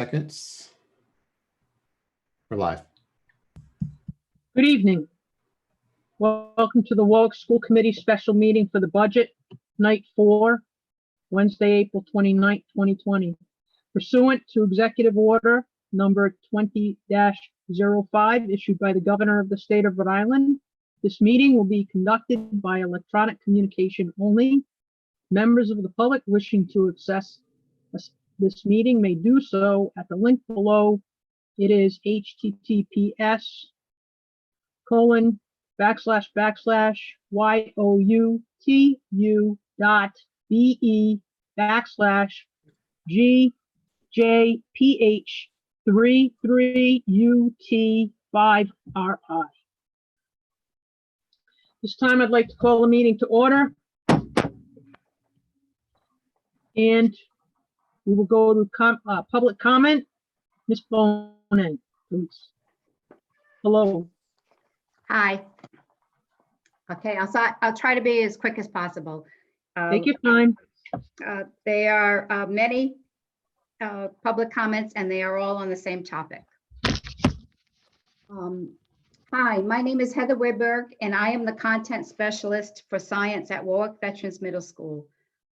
Seconds. We're live. Good evening. Welcome to the Warwick School Committee special meeting for the budget, night 4, Wednesday, April 29th, 2020. Pursuant to Executive Order number 20-05 issued by the Governor of the State of Rhode Island, this meeting will be conducted by electronic communication only. Members of the public wishing to access this meeting may do so at the link below. It is https://YOUTU.BE/GJPH33UT5RI. This time I'd like to call the meeting to order. And we will go to public comment. Ms. Bonin, please. Hello. Hi. Okay, I'll try to be as quick as possible. Take your time. There are many public comments, and they are all on the same topic. Hi, my name is Heather Wiberg, and I am the content specialist for science at Warwick Veterans Middle School.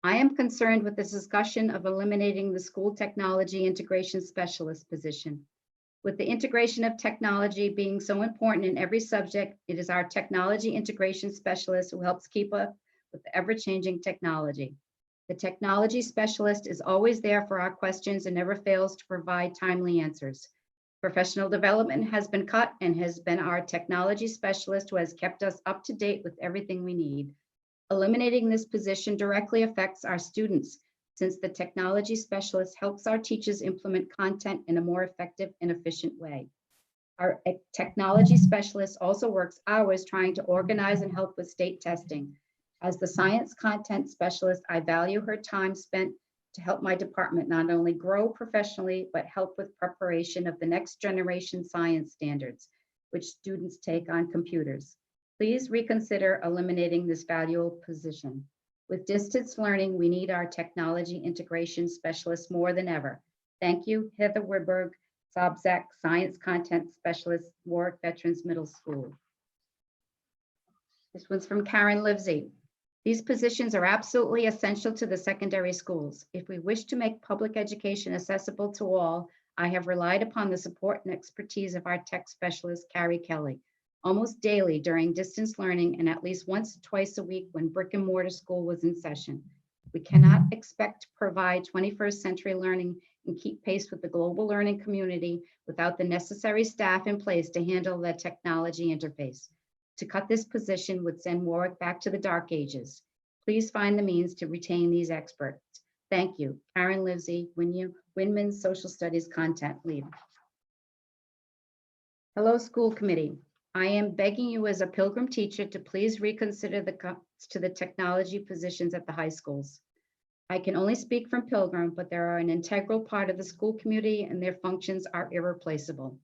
I am concerned with this discussion of eliminating the school technology integration specialist position. With the integration of technology being so important in every subject, it is our technology integration specialist who helps keep up with the ever-changing technology. The technology specialist is always there for our questions and never fails to provide timely answers. Professional development has been cut and has been our technology specialist who has kept us up to date with everything we need. Eliminating this position directly affects our students, since the technology specialist helps our teachers implement content in a more effective and efficient way. Our technology specialist also works hours trying to organize and help with state testing. As the science content specialist, I value her time spent to help my department not only grow professionally, but help with preparation of the next generation science standards, which students take on computers. Please reconsider eliminating this valuable position. With distance learning, we need our technology integration specialists more than ever. Thank you, Heather Wiberg, SOBSAC Science Content Specialist, Warwick Veterans Middle School. This one's from Karen Livesey. These positions are absolutely essential to the secondary schools. If we wish to make public education accessible to all, I have relied upon the support and expertise of our tech specialist, Carrie Kelly, almost daily during distance learning and at least once or twice a week when brick and mortar school was in session. We cannot expect to provide 21st century learning and keep pace with the global learning community without the necessary staff in place to handle the technology interface. To cut this position would send Warwick back to the dark ages. Please find the means to retain these experts. Thank you. Karen Livesey, Winman Social Studies Content Lead. Hello, school committee. I am begging you as a Pilgrim teacher to please reconsider the cuts to the technology positions at the high schools. I can only speak from Pilgrim, but they are an integral part of the school community and their functions are irreplaceable.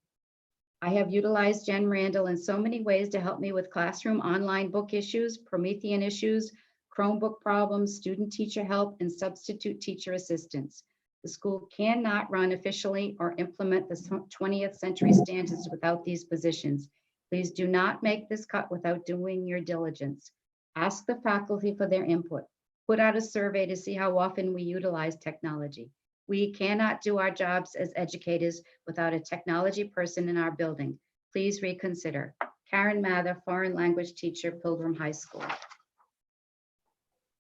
I have utilized Jen Randall in so many ways to help me with classroom online book issues, Promethean issues, Chromebook problems, student teacher help, and substitute teacher assistance. The school cannot run efficiently or implement the 20th century standards without these positions. Please do not make this cut without doing your diligence. Ask the faculty for their input. Put out a survey to see how often we utilize technology. We cannot do our jobs as educators without a technology person in our building. Please reconsider. Karen Mather, foreign language teacher, Pilgrim High School.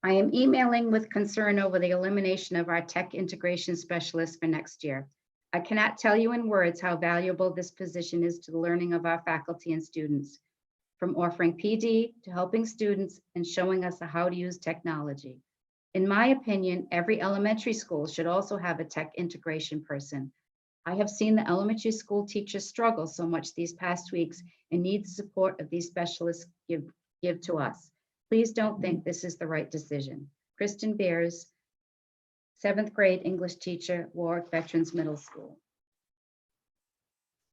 I am emailing with concern over the elimination of our tech integration specialist for next year. I cannot tell you in words how valuable this position is to the learning of our faculty and students, from offering PD to helping students and showing us how to use technology. In my opinion, every elementary school should also have a tech integration person. I have seen the elementary school teachers struggle so much these past weeks and need the support of these specialists give to us. Please don't think this is the right decision. Kristen Beers, 7th grade English teacher, Warwick Veterans Middle School.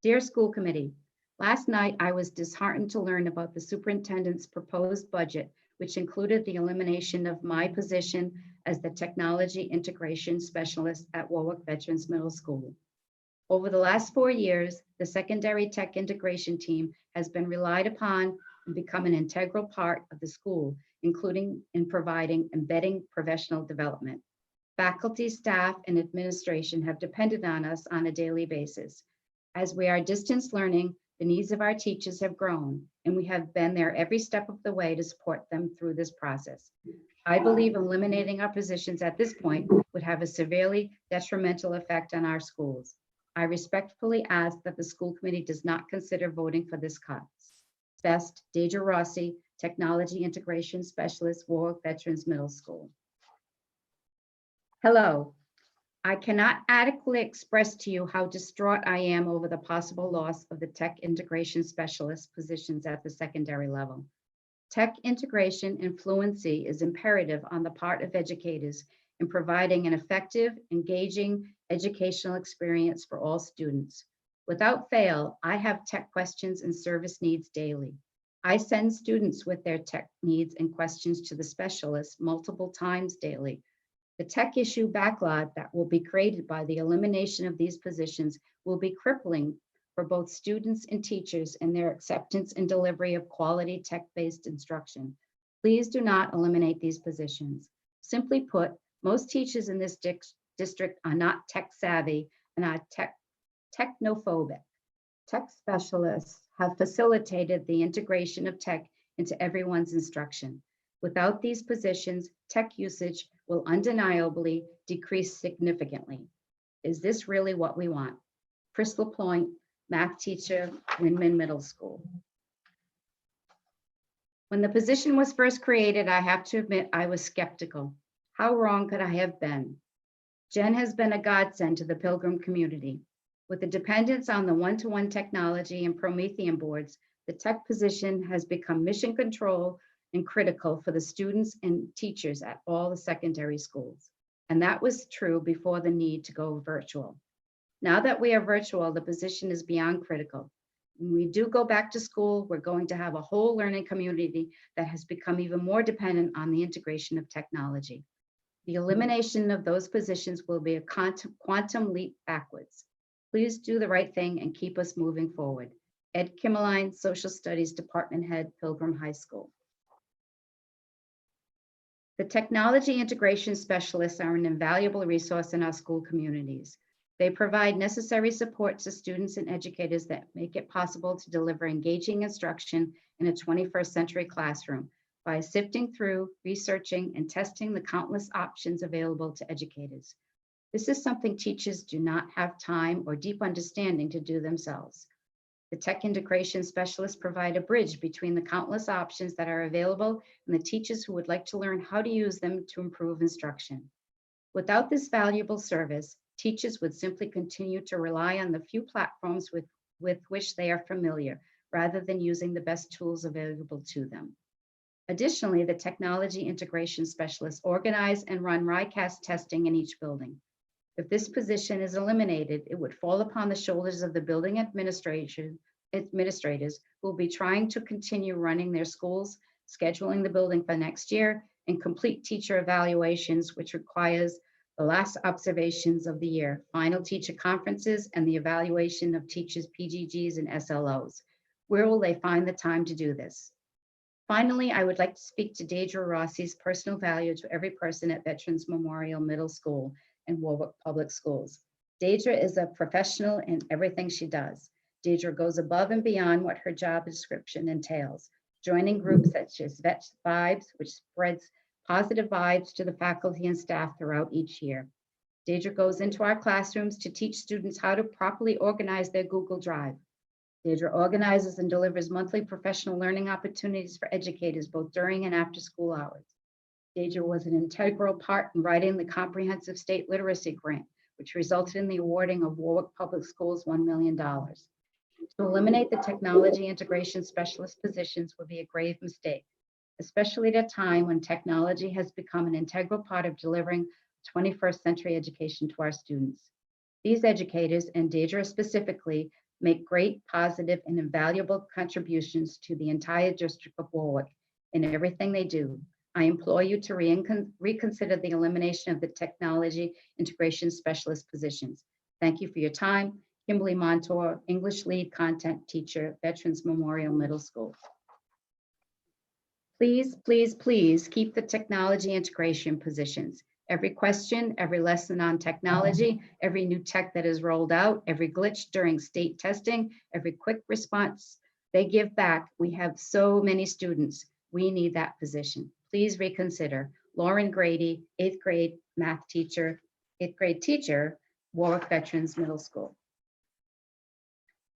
Dear school committee, last night I was disheartened to learn about the superintendent's proposed budget, which included the elimination of my position as the technology integration specialist at Warwick Veterans Middle School. Over the last 4 years, the secondary tech integration team has been relied upon and become an integral part of the school, including in providing embedding professional development. Faculty, staff, and administration have depended on us on a daily basis. As we are distance learning, the needs of our teachers have grown, and we have been there every step of the way to support them through this process. I believe eliminating our positions at this point would have a severely detrimental effect on our schools. I respectfully ask that the school committee does not consider voting for this cut. Best, Deidre Rossi, Technology Integration Specialist, Warwick Veterans Middle School. Hello. I cannot adequately express to you how distraught I am over the possible loss of the tech integration specialist positions at the secondary level. Tech integration and fluency is imperative on the part of educators in providing an effective, engaging educational experience for all students. Without fail, I have tech questions and service needs daily. I send students with their tech needs and questions to the specialist multiple times daily. The tech issue backlog that will be created by the elimination of these positions will be crippling for both students and teachers in their acceptance and delivery of quality tech-based instruction. Please do not eliminate these positions. Simply put, most teachers in this district are not tech savvy and are technophobic. Tech specialists have facilitated the integration of tech into everyone's instruction. Without these positions, tech usage will undeniably decrease significantly. Is this really what we want? Crystal Point, math teacher, Windman Middle School. When the position was first created, I have to admit I was skeptical. How wrong could I have been? Jen has been a godsend to the Pilgrim community. With the dependence on the one-to-one technology and Promethean boards, the tech position has become mission control and critical for the students and teachers at all the secondary schools. And that was true before the need to go virtual. Now that we are virtual, the position is beyond critical. When we do go back to school, we're going to have a whole learning community that has become even more dependent on the integration of technology. The elimination of those positions will be a quantum leap backwards. Please do the right thing and keep us moving forward. Ed Kimmeline, Social Studies Department Head, Pilgrim High School. The technology integration specialists are an invaluable resource in our school communities. They provide necessary support to students and educators that make it possible to deliver engaging instruction in a 21st century classroom by sifting through, researching, and testing the countless options available to educators. This is something teachers do not have time or deep understanding to do themselves. The tech integration specialists provide a bridge between the countless options that are available and the teachers who would like to learn how to use them to improve instruction. Without this valuable service, teachers would simply continue to rely on the few platforms with which they are familiar, rather than using the best tools available to them. Additionally, the technology integration specialists organize and run RICAS testing in each building. If this position is eliminated, it would fall upon the shoulders of the building administrators who will be trying to continue running their schools, scheduling the building for next year, and complete teacher evaluations, which requires the last observations of the year, final teacher conferences, and the evaluation of teachers' PGGs and SLOs. Where will they find the time to do this? Finally, I would like to speak to Deidre Rossi's personal value to every person at Veterans Memorial Middle School and Warwick Public Schools. Deidre is a professional in everything she does. Deidre goes above and beyond what her job description entails, joining groups such as Vet Vibes, which spreads positive vibes to the faculty and staff throughout each year. Deidre goes into our classrooms to teach students how to properly organize their Google Drive. Deidre organizes and delivers monthly professional learning opportunities for educators both during and after school hours. Deidre was an integral part in writing the Comprehensive State Literacy Grant, which resulted in the awarding of Warwick Public Schools $1 million. To eliminate the technology integration specialist positions would be a grave mistake, especially at a time when technology has become an integral part of delivering 21st century education to our students. These educators, and Deidre specifically, make great, positive, and invaluable contributions to the entire District of Warwick in everything they do. I implore you to reconsider the elimination of the technology integration specialist positions. Thank you for your time. Kimberly Montour, English lead content teacher, Veterans Memorial Middle School. Please, please, please keep the technology integration positions. Every question, every lesson on technology, every new tech that is rolled out, every glitch during state testing, every quick response they give back. We have so many students. We need that position. Please reconsider. Lauren Grady, 8th grade math teacher, 8th grade teacher, Warwick Veterans Middle School.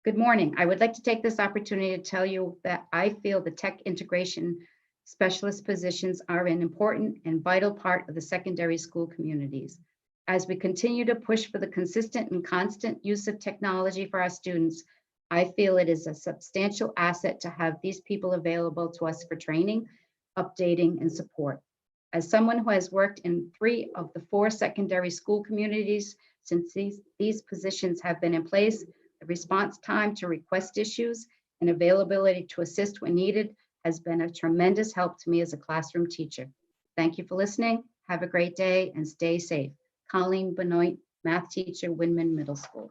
Good morning. I would like to take this opportunity to tell you that I feel the tech integration specialist positions are an important and vital part of the secondary school communities. As we continue to push for the consistent and constant use of technology for our students, I feel it is a substantial asset to have these people available to us for training, updating, and support. As someone who has worked in 3 of the 4 secondary school communities since these positions have been in place, the response time to request issues and availability to assist when needed has been a tremendous help to me as a classroom teacher. Thank you for listening. Have a great day and stay safe. Colleen Benoit, math teacher, Windman Middle School.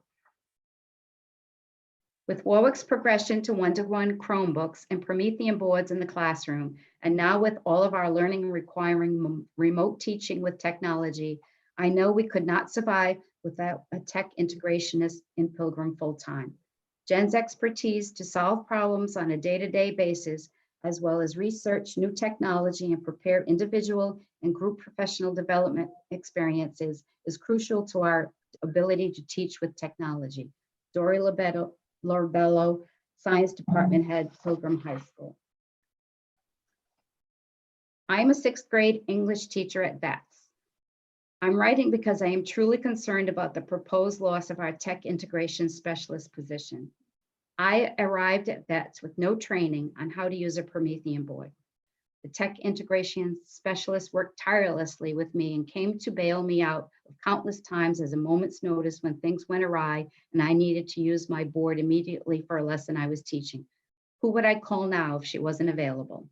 With Warwick's progression to one-to-one Chromebooks and Promethean boards in the classroom, and now with all of our learning requiring remote teaching with technology, I know we could not survive without a tech integrationist in Pilgrim full-time. Jen's expertise to solve problems on a day-to-day basis, as well as research new technology and prepare individual and group professional development experiences, is crucial to our ability to teach with technology. Dory Lorbello, Science Department Head, Pilgrim High School. I'm a 6th grade English teacher at VETS. I'm writing because I am truly concerned about the proposed loss of our tech integration specialist position. I arrived at VETS with no training on how to use a Promethean board. The tech integration specialist worked tirelessly with me and came to bail me out of countless times as a moment's notice when things went awry and I needed to use my board immediately for a lesson I was teaching. Who would I call now if she wasn't available?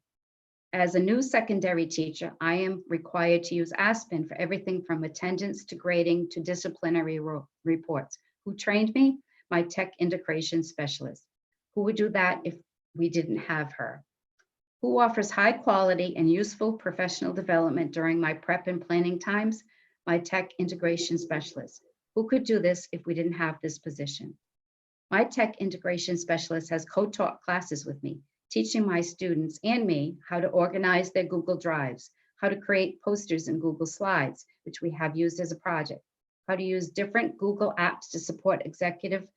As a new secondary teacher, I am required to use Aspen for everything from attendance to grading to disciplinary reports. Who trained me? My tech integration specialist. Who would do that if we didn't have her? Who offers high quality and useful professional development during my prep and planning times? My tech integration specialist. Who could do this if we didn't have this position? My tech integration specialist has co-taught classes with me, teaching my students and me how to organize their Google Drives, how to create posters in Google Slides, which we have used as a project, how to use different Google apps to support executive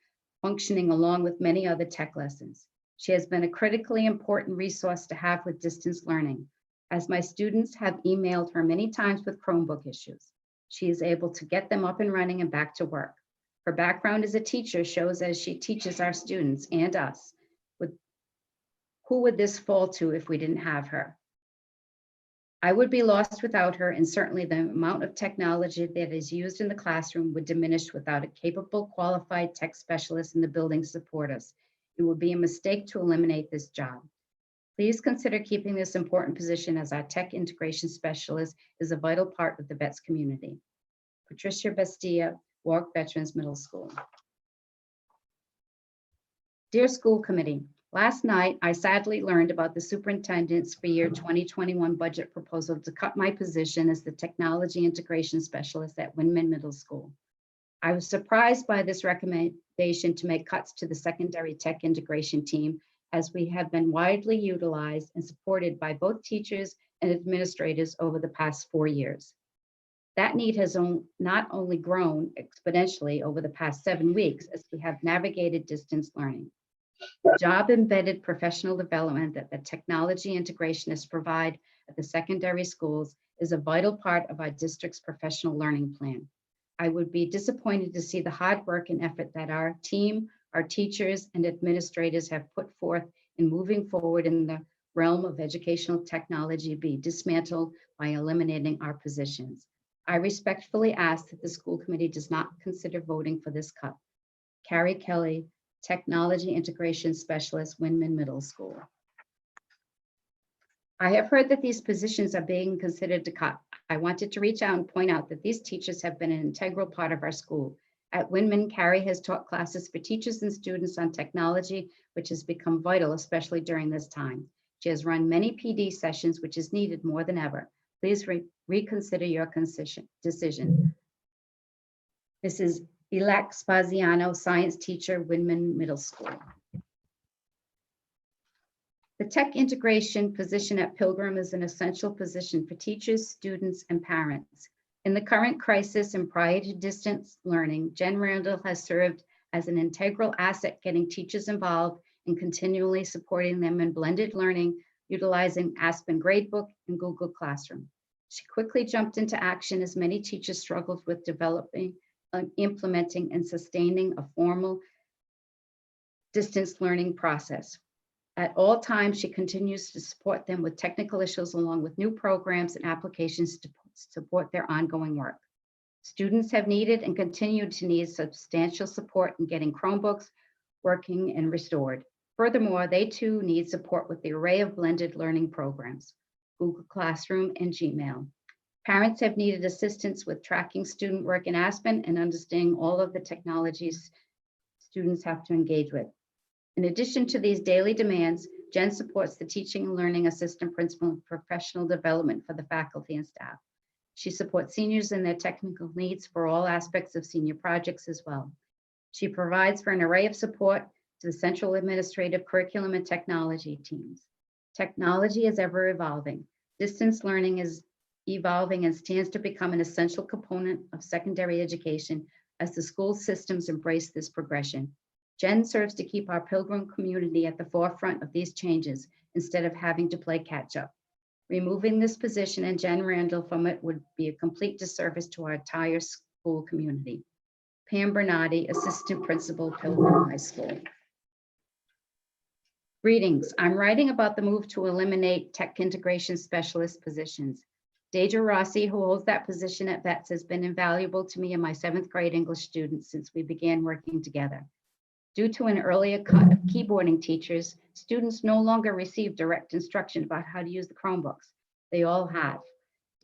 functioning along with many other tech lessons. She has been a critically important resource to have with distance learning, as my students have emailed her many times with Chromebook issues. She is able to get them up and running and back to work. Her background as a teacher shows as she teaches our students and us. Who would this fall to if we didn't have her? I would be lost without her, and certainly the amount of technology that is used in the classroom would diminish without a capable, qualified tech specialist in the building to support us. It would be a mistake to eliminate this job. Please consider keeping this important position, as our tech integration specialist is a vital part of the VETS community. Patricia Bestia, Warwick Veterans Middle School. Dear School Committee, last night, I sadly learned about the superintendent's for year 2021 budget proposal to cut my position as the technology integration specialist at Windman Middle School. I was surprised by this recommendation to make cuts to the secondary tech integration team, as we have been widely utilized and supported by both teachers and administrators over the past 4 years. That need has not only grown exponentially over the past 7 weeks as we have navigated distance learning. Job embedded professional development that the technology integrationists provide at the secondary schools is a vital part of our district's professional learning plan. I would be disappointed to see the hard work and effort that our team, our teachers, and administrators have put forth in moving forward in the realm of educational technology be dismantled by eliminating our positions. I respectfully ask that the school committee does not consider voting for this cut. Carrie Kelly, Technology Integration Specialist, Windman Middle School. I have heard that these positions are being considered to cut. I wanted to reach out and point out that these teachers have been an integral part of our school. At Winman, Carrie has taught classes for teachers and students on technology, which has become vital, especially during this time. She has run many PD sessions, which is needed more than ever. Please reconsider your decision. Mrs. Elak Spaziano, science teacher, Winman Middle School. The tech integration position at Pilgrim is an essential position for teachers, students, and parents. In the current crisis and prior to distance learning, Jen Randall has served as an integral asset, getting teachers involved and continually supporting them in blended learning, utilizing Aspen Gradebook and Google Classroom. She quickly jumped into action as many teachers struggled with developing, implementing, and sustaining a formal distance learning process. At all times, she continues to support them with technical issues along with new programs and applications to support their ongoing work. Students have needed and continue to need substantial support in getting Chromebooks working and restored. Furthermore, they too need support with the array of blended learning programs, Google Classroom and Gmail. Parents have needed assistance with tracking student work in Aspen and understanding all of the technologies students have to engage with. In addition to these daily demands, Jen supports the teaching and learning assistant principal and professional development for the faculty and staff. She supports seniors in their technical needs for all aspects of senior projects as well. She provides for an array of support to the central administrative curriculum and technology teams. Technology is ever evolving. Distance learning is evolving and stands to become an essential component of secondary education as the school systems embrace this progression. Jen serves to keep our Pilgrim community at the forefront of these changes instead of having to play catch up. Removing this position and Jen Randall from it would be a complete disservice to our entire school community. Pam Bernardi, Assistant Principal, Pilgrim High School. Greetings. I'm writing about the move to eliminate tech integration specialist positions. Deidre Rossi, who holds that position at VETS, has been invaluable to me and my 7th grade English students since we began working together. Due to an earlier cut of keyboarding teachers, students no longer receive direct instruction about how to use the Chromebooks. They all have.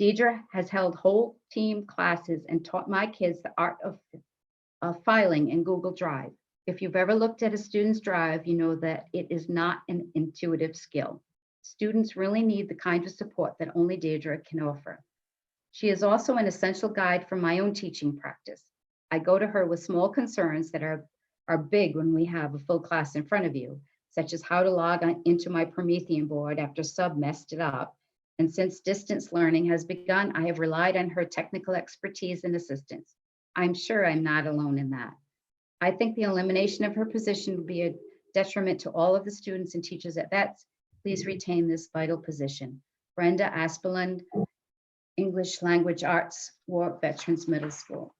Deidre has held whole team classes and taught my kids the art of filing in Google Drive. If you've ever looked at a student's drive, you know that it is not an intuitive skill. Students really need the kind of support that only Deidre can offer. She is also an essential guide for my own teaching practice. I go to her with small concerns that are big when we have a full class in front of you, such as how to log into my Promethean board after Sub messed it up. And since distance learning has begun, I have relied on her technical expertise and assistance. I'm sure I'm not alone in that. I think the elimination of her position would be a detriment to all of the students and teachers at VETS. Please retain this vital position. Brenda Aspeland, English Language Arts, Warwick Veterans Middle School.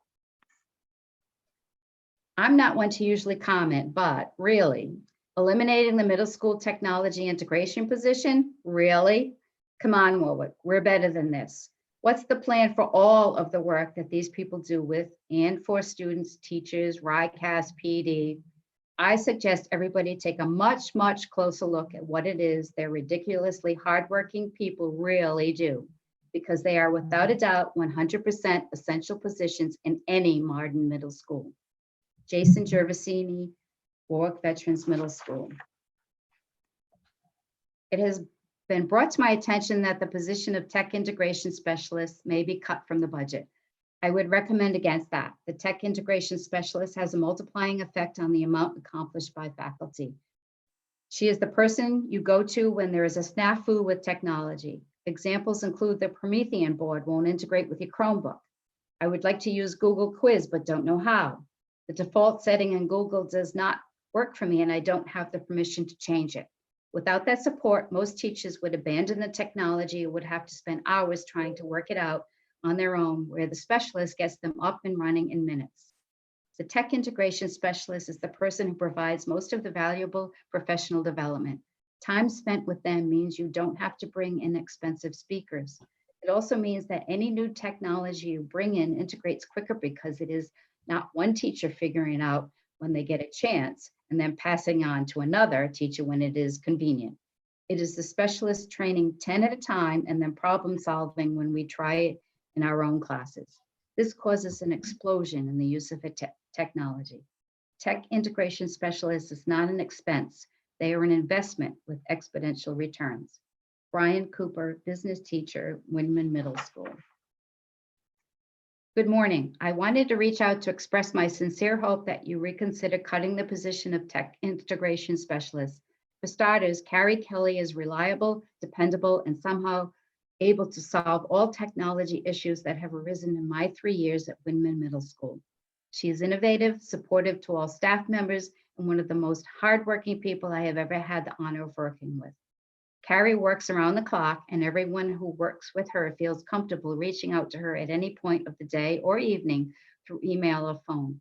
I'm not one to usually comment, but really, eliminating the middle school technology integration position? Really? Come on, Warwick, we're better than this. What's the plan for all of the work that these people do with and for students, teachers, RICAS, PD? I suggest everybody take a much, much closer look at what it is their ridiculously hardworking people really do, because they are without a doubt 100% essential positions in any modern middle school. Jason Gervasini, Warwick Veterans Middle School. It has been brought to my attention that the position of tech integration specialist may be cut from the budget. I would recommend against that. The tech integration specialist has a multiplying effect on the amount accomplished by faculty. She is the person you go to when there is a snafu with technology. Examples include the Promethean board won't integrate with your Chromebook. I would like to use Google Quiz, but don't know how. The default setting in Google does not work for me and I don't have the permission to change it. Without that support, most teachers would abandon the technology and would have to spend hours trying to work it out on their own, where the specialist gets them up and running in minutes. The tech integration specialist is the person who provides most of the valuable professional development. Time spent with them means you don't have to bring in expensive speakers. It also means that any new technology you bring in integrates quicker because it is not one teacher figuring it out when they get a chance and then passing on to another teacher when it is convenient. It is the specialist training 10 at a time and then problem solving when we try it in our own classes. This causes an explosion in the use of technology. Tech integration specialist is not an expense. They are an investment with exponential returns. Brian Cooper, business teacher, Windman Middle School. Good morning. I wanted to reach out to express my sincere hope that you reconsider cutting the position of tech integration specialist. For starters, Carrie Kelly is reliable, dependable, and somehow able to solve all technology issues that have arisen in my 3 years at Windman Middle School. She is innovative, supportive to all staff members, and one of the most hardworking people I have ever had the honor of working with. Carrie works around the clock, and everyone who works with her feels comfortable reaching out to her at any point of the day or evening through email or phone.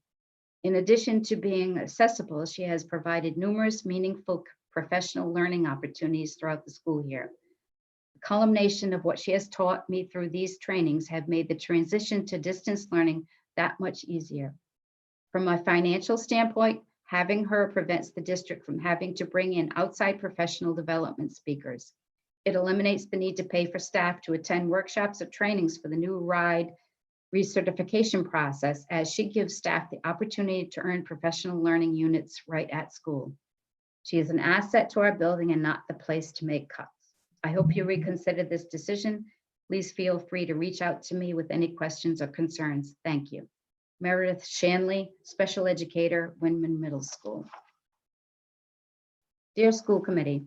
In addition to being accessible, she has provided numerous meaningful professional learning opportunities throughout the school year. The culmination of what she has taught me through these trainings have made the transition to distance learning that much easier. From a financial standpoint, having her prevents the district from having to bring in outside professional development speakers. It eliminates the need to pay for staff to attend workshops or trainings for the new RIDE recertification process, as she gives staff the opportunity to earn professional learning units right at school. She is an asset to our building and not the place to make cuts. I hope you reconsider this decision. Please feel free to reach out to me with any questions or concerns. Thank you. Meredith Shanley, special educator, Windman Middle School. Dear School Committee,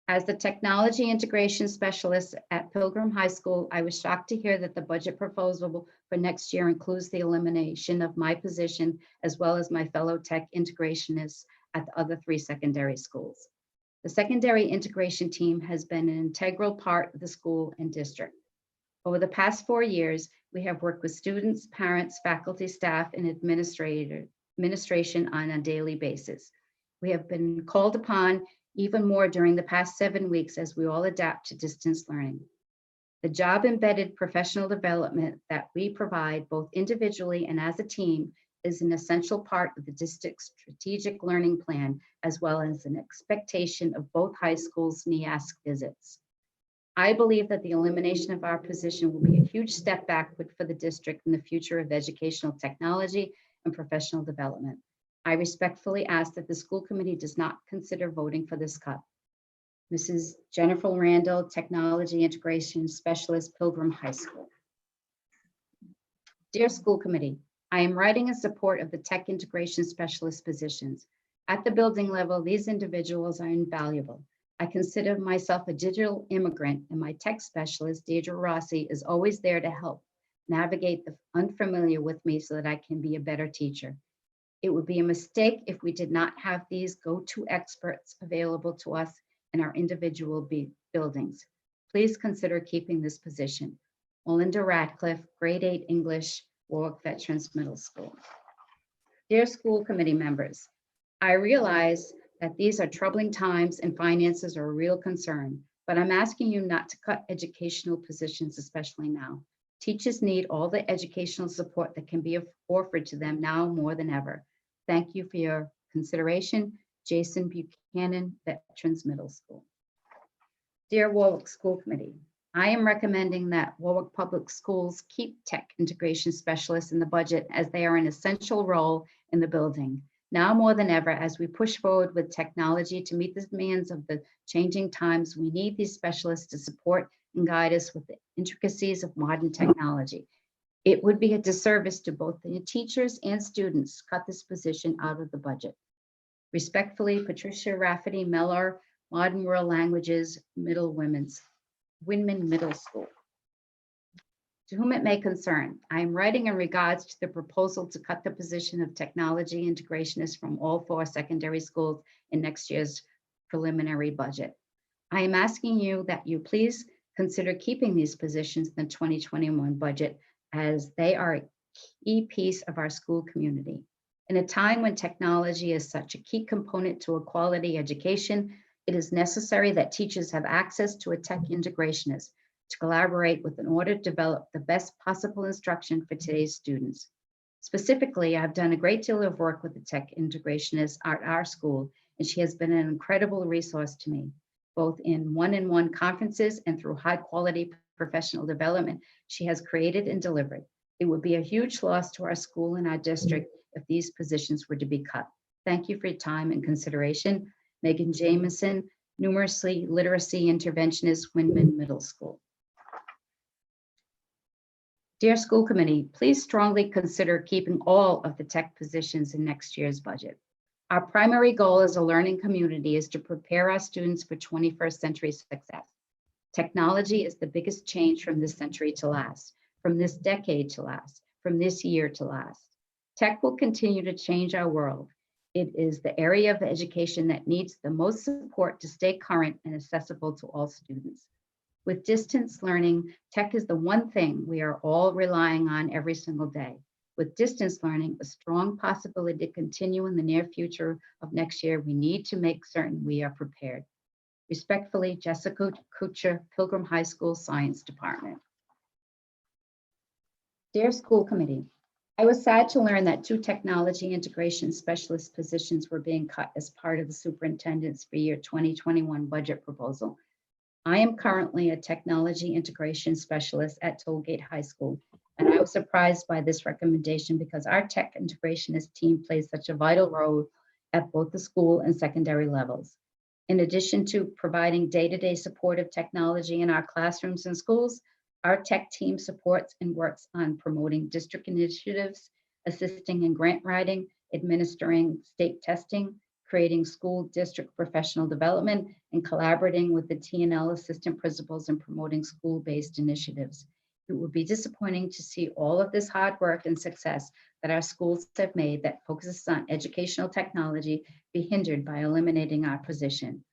as the technology integration specialist at Pilgrim High School, I was shocked to hear that the budget proposal for next year includes the elimination of my position as well as my fellow tech integrationists at the other 3 secondary schools. The secondary integration team has been an integral part of the school and district. Over the past 4 years, we have worked with students, parents, faculty, staff, and administration on a daily basis. We have been called upon even more during the past 7 weeks as we all adapt to distance learning. The job-embedded professional development that we provide both individually and as a team is an essential part of the district's strategic learning plan, as well as an expectation of both high schools' NEASC visits. I believe that the elimination of our position will be a huge step backward for the district in the future of educational technology and professional development. I respectfully ask that the school committee does not consider voting for this cut. Mrs. Jennifer Randall, Technology Integration Specialist, Pilgrim High School. Dear School Committee, I am writing in support of the Tech Integration Specialist positions. At the building level, these individuals are invaluable. I consider myself a digital immigrant, and my tech specialist, Deidre Rossi, is always there to help navigate the unfamiliar with me so that I can be a better teacher. It would be a mistake if we did not have these go-to experts available to us in our individual buildings. Please consider keeping this position. Melinda Radcliffe, grade 8 English, Warwick Veterans Middle School. Dear school committee members, I realize that these are troubling times and finances are a real concern, but I'm asking you not to cut educational positions, especially now. Teachers need all the educational support that can be offered to them now more than ever. Thank you for your consideration. Jason Buchanan, Veterans Middle School. Dear Warwick School Committee, I am recommending that Warwick Public Schools keep tech integration specialists in the budget as they are an essential role in the building. Now more than ever, as we push forward with technology to meet the demands of the changing times, we need these specialists to support and guide us with the intricacies of modern technology. It would be a disservice to both the teachers and students to cut this position out of the budget. Respectfully, Patricia Rafferty Mellor, Modern World Languages, Windman Middle School. To whom it may concern, I am writing in regards to the proposal to cut the position of technology integrationist from all 4 secondary schools in next year's preliminary budget. I am asking you that you please consider keeping these positions in the 2021 budget, as they are a key piece of our school community. In a time when technology is such a key component to a quality education, it is necessary that teachers have access to a tech integrationist to collaborate with in order to develop the best possible instruction for today's students. Specifically, I've done a great deal of work with the tech integrationist at our school, and she has been an incredible resource to me, both in one-on-one conferences and through high quality professional development she has created and delivered. It would be a huge loss to our school and our district if these positions were to be cut. Thank you for your time and consideration. Megan Jameson, numeracy literacy interventionist, Windman Middle School. Dear School Committee, please strongly consider keeping all of the tech positions in next year's budget. Our primary goal as a learning community is to prepare our students for 21st century success. Technology is the biggest change from this century to last, from this decade to last, from this year to last. Tech will continue to change our world. It is the area of education that needs the most support to stay current and accessible to all students. With distance learning, tech is the one thing we are all relying on every single day. With distance learning, a strong possibility to continue in the near future of next year, we need to make certain we are prepared. Respectfully, Jessica Kucher, Pilgrim High School Science Department. Dear School Committee, I was sad to learn that 2 technology integration specialist positions were being cut as part of the superintendent's for year 2021 budget proposal. I am currently a technology integration specialist at Tollgate High School, and I was surprised by this recommendation because our tech integrationist team plays such a vital role at both the school and secondary levels. In addition to providing day-to-day supportive technology in our classrooms and schools, our tech team supports and works on promoting district initiatives, assisting in grant writing, administering state testing, creating school district professional development, and collaborating with the T&L assistant principals and promoting school-based initiatives. It would be disappointing to see all of this hard work and success that our schools have made that focuses on educational technology be hindered by eliminating our position.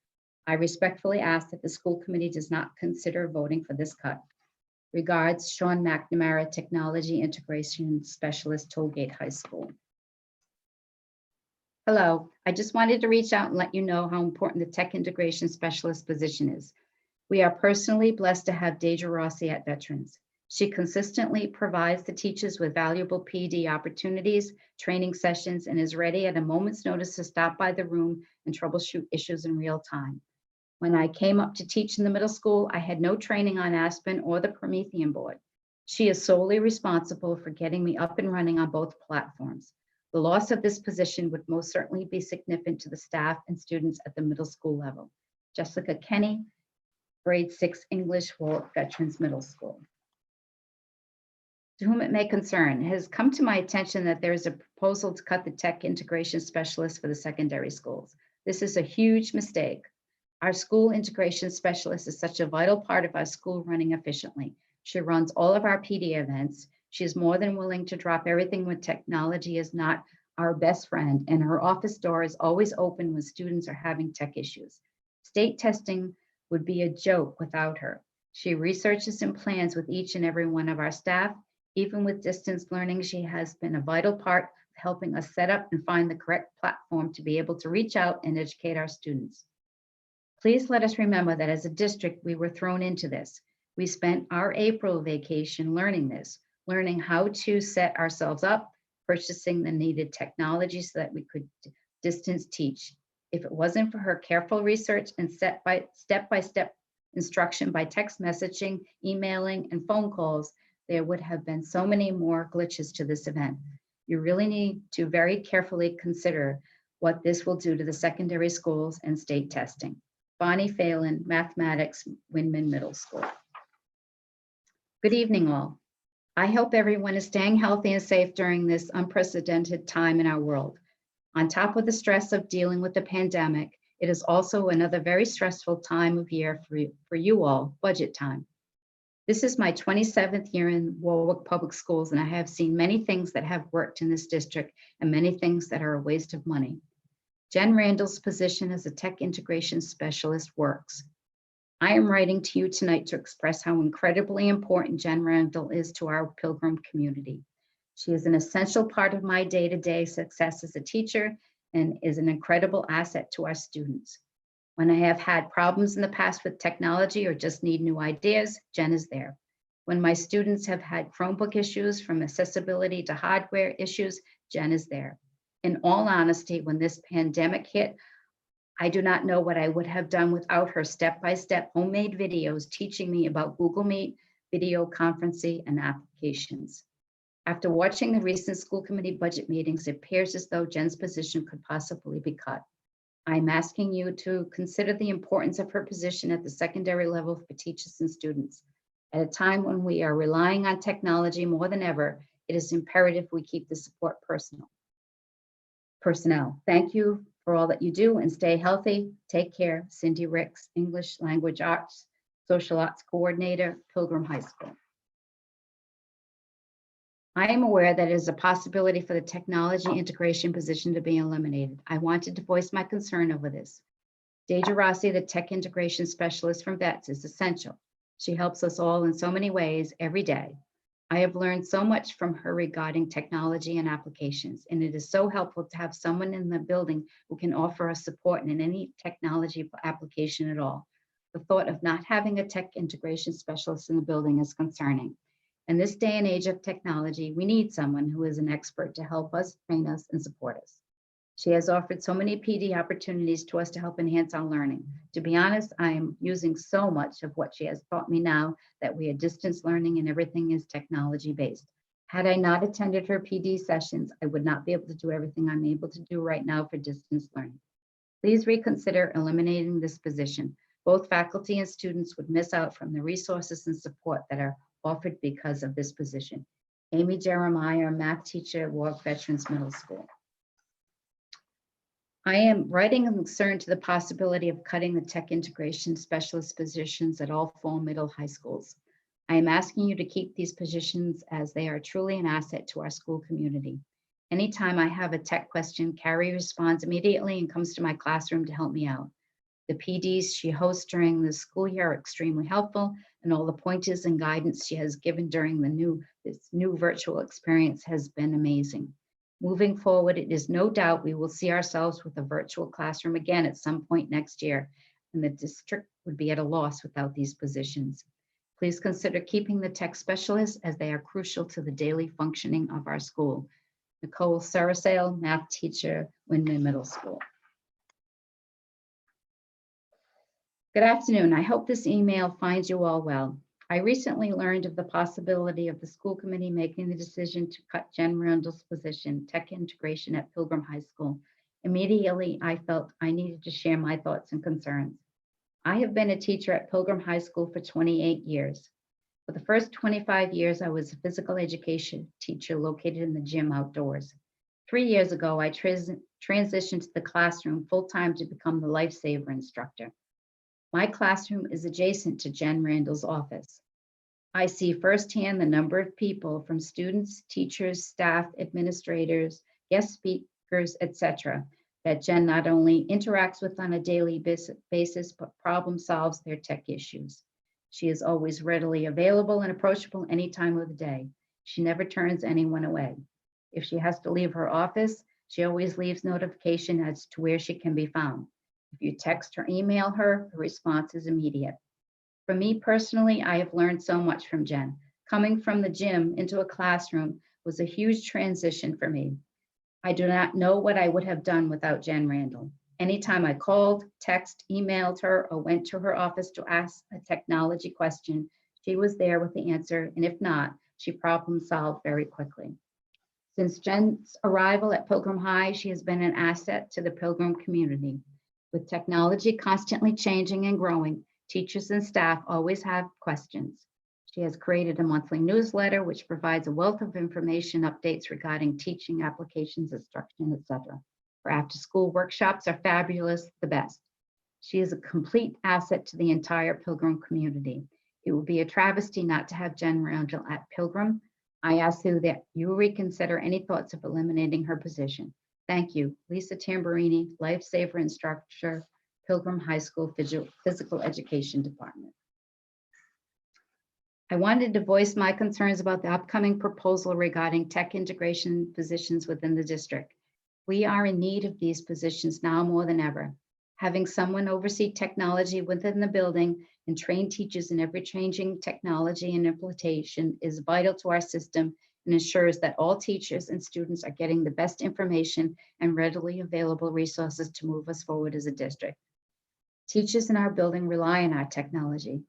I respectfully ask that the school committee does not consider voting for this cut. Regards, Sean McNamara, Technology Integration Specialist, Tollgate High School. Hello, I just wanted to reach out and let you know how important the Tech Integration Specialist position is. We are personally blessed to have Deidre Rossi at Veterans. She consistently provides the teachers with valuable PD opportunities, training sessions, and is ready at a moment's notice to stop by the room and troubleshoot issues in real time. When I came up to teach in the middle school, I had no training on Aspen or the Promethean board. She is solely responsible for getting me up and running on both platforms. The loss of this position would most certainly be significant to the staff and students at the middle school level. Jessica Kenny, grade 6 English, Warwick Veterans Middle School. To whom it may concern, it has come to my attention that there is a proposal to cut the tech integration specialist for the secondary schools. This is a huge mistake. Our school integration specialist is such a vital part of our school running efficiently. She runs all of our PD events. She is more than willing to drop everything when technology is not our best friend, and her office door is always open when students are having tech issues. State testing would be a joke without her. She researches and plans with each and every one of our staff. Even with distance learning, she has been a vital part of helping us set up and find the correct platform to be able to reach out and educate our students. Please let us remember that as a district, we were thrown into this. We spent our April vacation learning this, learning how to set ourselves up, purchasing the needed technology so that we could distance teach. If it wasn't for her careful research and step-by-step instruction by text messaging, emailing, and phone calls, there would have been so many more glitches to this event. You really need to very carefully consider what this will do to the secondary schools and state testing. Bonnie Phelan, Mathematics, Windman Middle School. Good evening, all. I hope everyone is staying healthy and safe during this unprecedented time in our world. On top of the stress of dealing with the pandemic, it is also another very stressful time of year for you all, budget time. This is my 27th year in Warwick Public Schools, and I have seen many things that have worked in this district and many things that are a waste of money. Jen Randall's position as a tech integration specialist works. I am writing to you tonight to express how incredibly important Jen Randall is to our Pilgrim community. She is an essential part of my day-to-day success as a teacher and is an incredible asset to our students. When I have had problems in the past with technology or just need new ideas, Jen is there. When my students have had Chromebook issues, from accessibility to hardware issues, Jen is there. In all honesty, when this pandemic hit, I do not know what I would have done without her step-by-step homemade videos teaching me about Google Meet, video conferencing, and applications. After watching the recent school committee budget meetings, it appears as though Jen's position could possibly be cut. I'm asking you to consider the importance of her position at the secondary level for teachers and students. At a time when we are relying on technology more than ever, it is imperative we keep the support personnel. Thank you for all that you do and stay healthy. Take care. Cindy Ricks, English Language Arts, Social Arts Coordinator, Pilgrim High School. I am aware that it is a possibility for the technology integration position to be eliminated. I wanted to voice my concern over this. Deja Rossi, the tech integration specialist from VETS, is essential. She helps us all in so many ways every day. I have learned so much from her regarding technology and applications, and it is so helpful to have someone in the building who can offer us support in any technology application at all. The thought of not having a tech integration specialist in the building is concerning. In this day and age of technology, we need someone who is an expert to help us, train us, and support us. She has offered so many PD opportunities to us to help enhance our learning. To be honest, I am using so much of what she has taught me now that we are distance learning and everything is technology based. Had I not attended her PD sessions, I would not be able to do everything I'm able to do right now for distance learning. Please reconsider eliminating this position. Both faculty and students would miss out from the resources and support that are offered because of this position. Amy Jeremiah, math teacher at Warwick Veterans Middle School. I am writing a concern to the possibility of cutting the tech integration specialist positions at all fall middle high schools. I am asking you to keep these positions as they are truly an asset to our school community. Anytime I have a tech question, Carrie responds immediately and comes to my classroom to help me out. The PDs she hosts during the school year are extremely helpful, and all the pointers and guidance she has given during this new virtual experience has been amazing. Moving forward, it is no doubt we will see ourselves with a virtual classroom again at some point next year, and the district would be at a loss without these positions. Please consider keeping the tech specialists as they are crucial to the daily functioning of our school. Nicole Sarasale, math teacher, Windman Middle School. Good afternoon. I hope this email finds you all well. I recently learned of the possibility of the school committee making the decision to cut Jen Randall's position, tech integration at Pilgrim High School. Immediately, I felt I needed to share my thoughts and concerns. I have been a teacher at Pilgrim High School for 28 years. For the first 25 years, I was a physical education teacher located in the gym outdoors. 3 years ago, I transitioned to the classroom full-time to become the lifesaver instructor. My classroom is adjacent to Jen Randall's office. I see firsthand the number of people from students, teachers, staff, administrators, guest speakers, etc., that Jen not only interacts with on a daily basis, but problem solves their tech issues. She is always readily available and approachable any time of the day. She never turns anyone away. If she has to leave her office, she always leaves notification as to where she can be found. If you text or email her, the response is immediate. For me personally, I have learned so much from Jen. Coming from the gym into a classroom was a huge transition for me. I do not know what I would have done without Jen Randall. Anytime I called, text, emailed her, or went to her office to ask a technology question, she was there with the answer, and if not, she problem solved very quickly. Since Jen's arrival at Pilgrim High, she has been an asset to the Pilgrim community. With technology constantly changing and growing, teachers and staff always have questions. She has created a monthly newsletter which provides a wealth of information, updates regarding teaching applications, instruction, etc. Her after-school workshops are fabulous, the best. She is a complete asset to the entire Pilgrim community. It would be a travesty not to have Jen Randall at Pilgrim. I ask you that you reconsider any thoughts of eliminating her position. Thank you. Lisa Tamburini, Lifesaver Instructor, Pilgrim High School Physical Education Department. I wanted to voice my concerns about the upcoming proposal regarding tech integration positions within the district. We are in need of these positions now more than ever. Having someone oversee technology within the building and train teachers in every changing technology and implementation is vital to our system and ensures that all teachers and students are getting the best information and readily available resources to move us forward as a district. Teachers in our building rely on our technology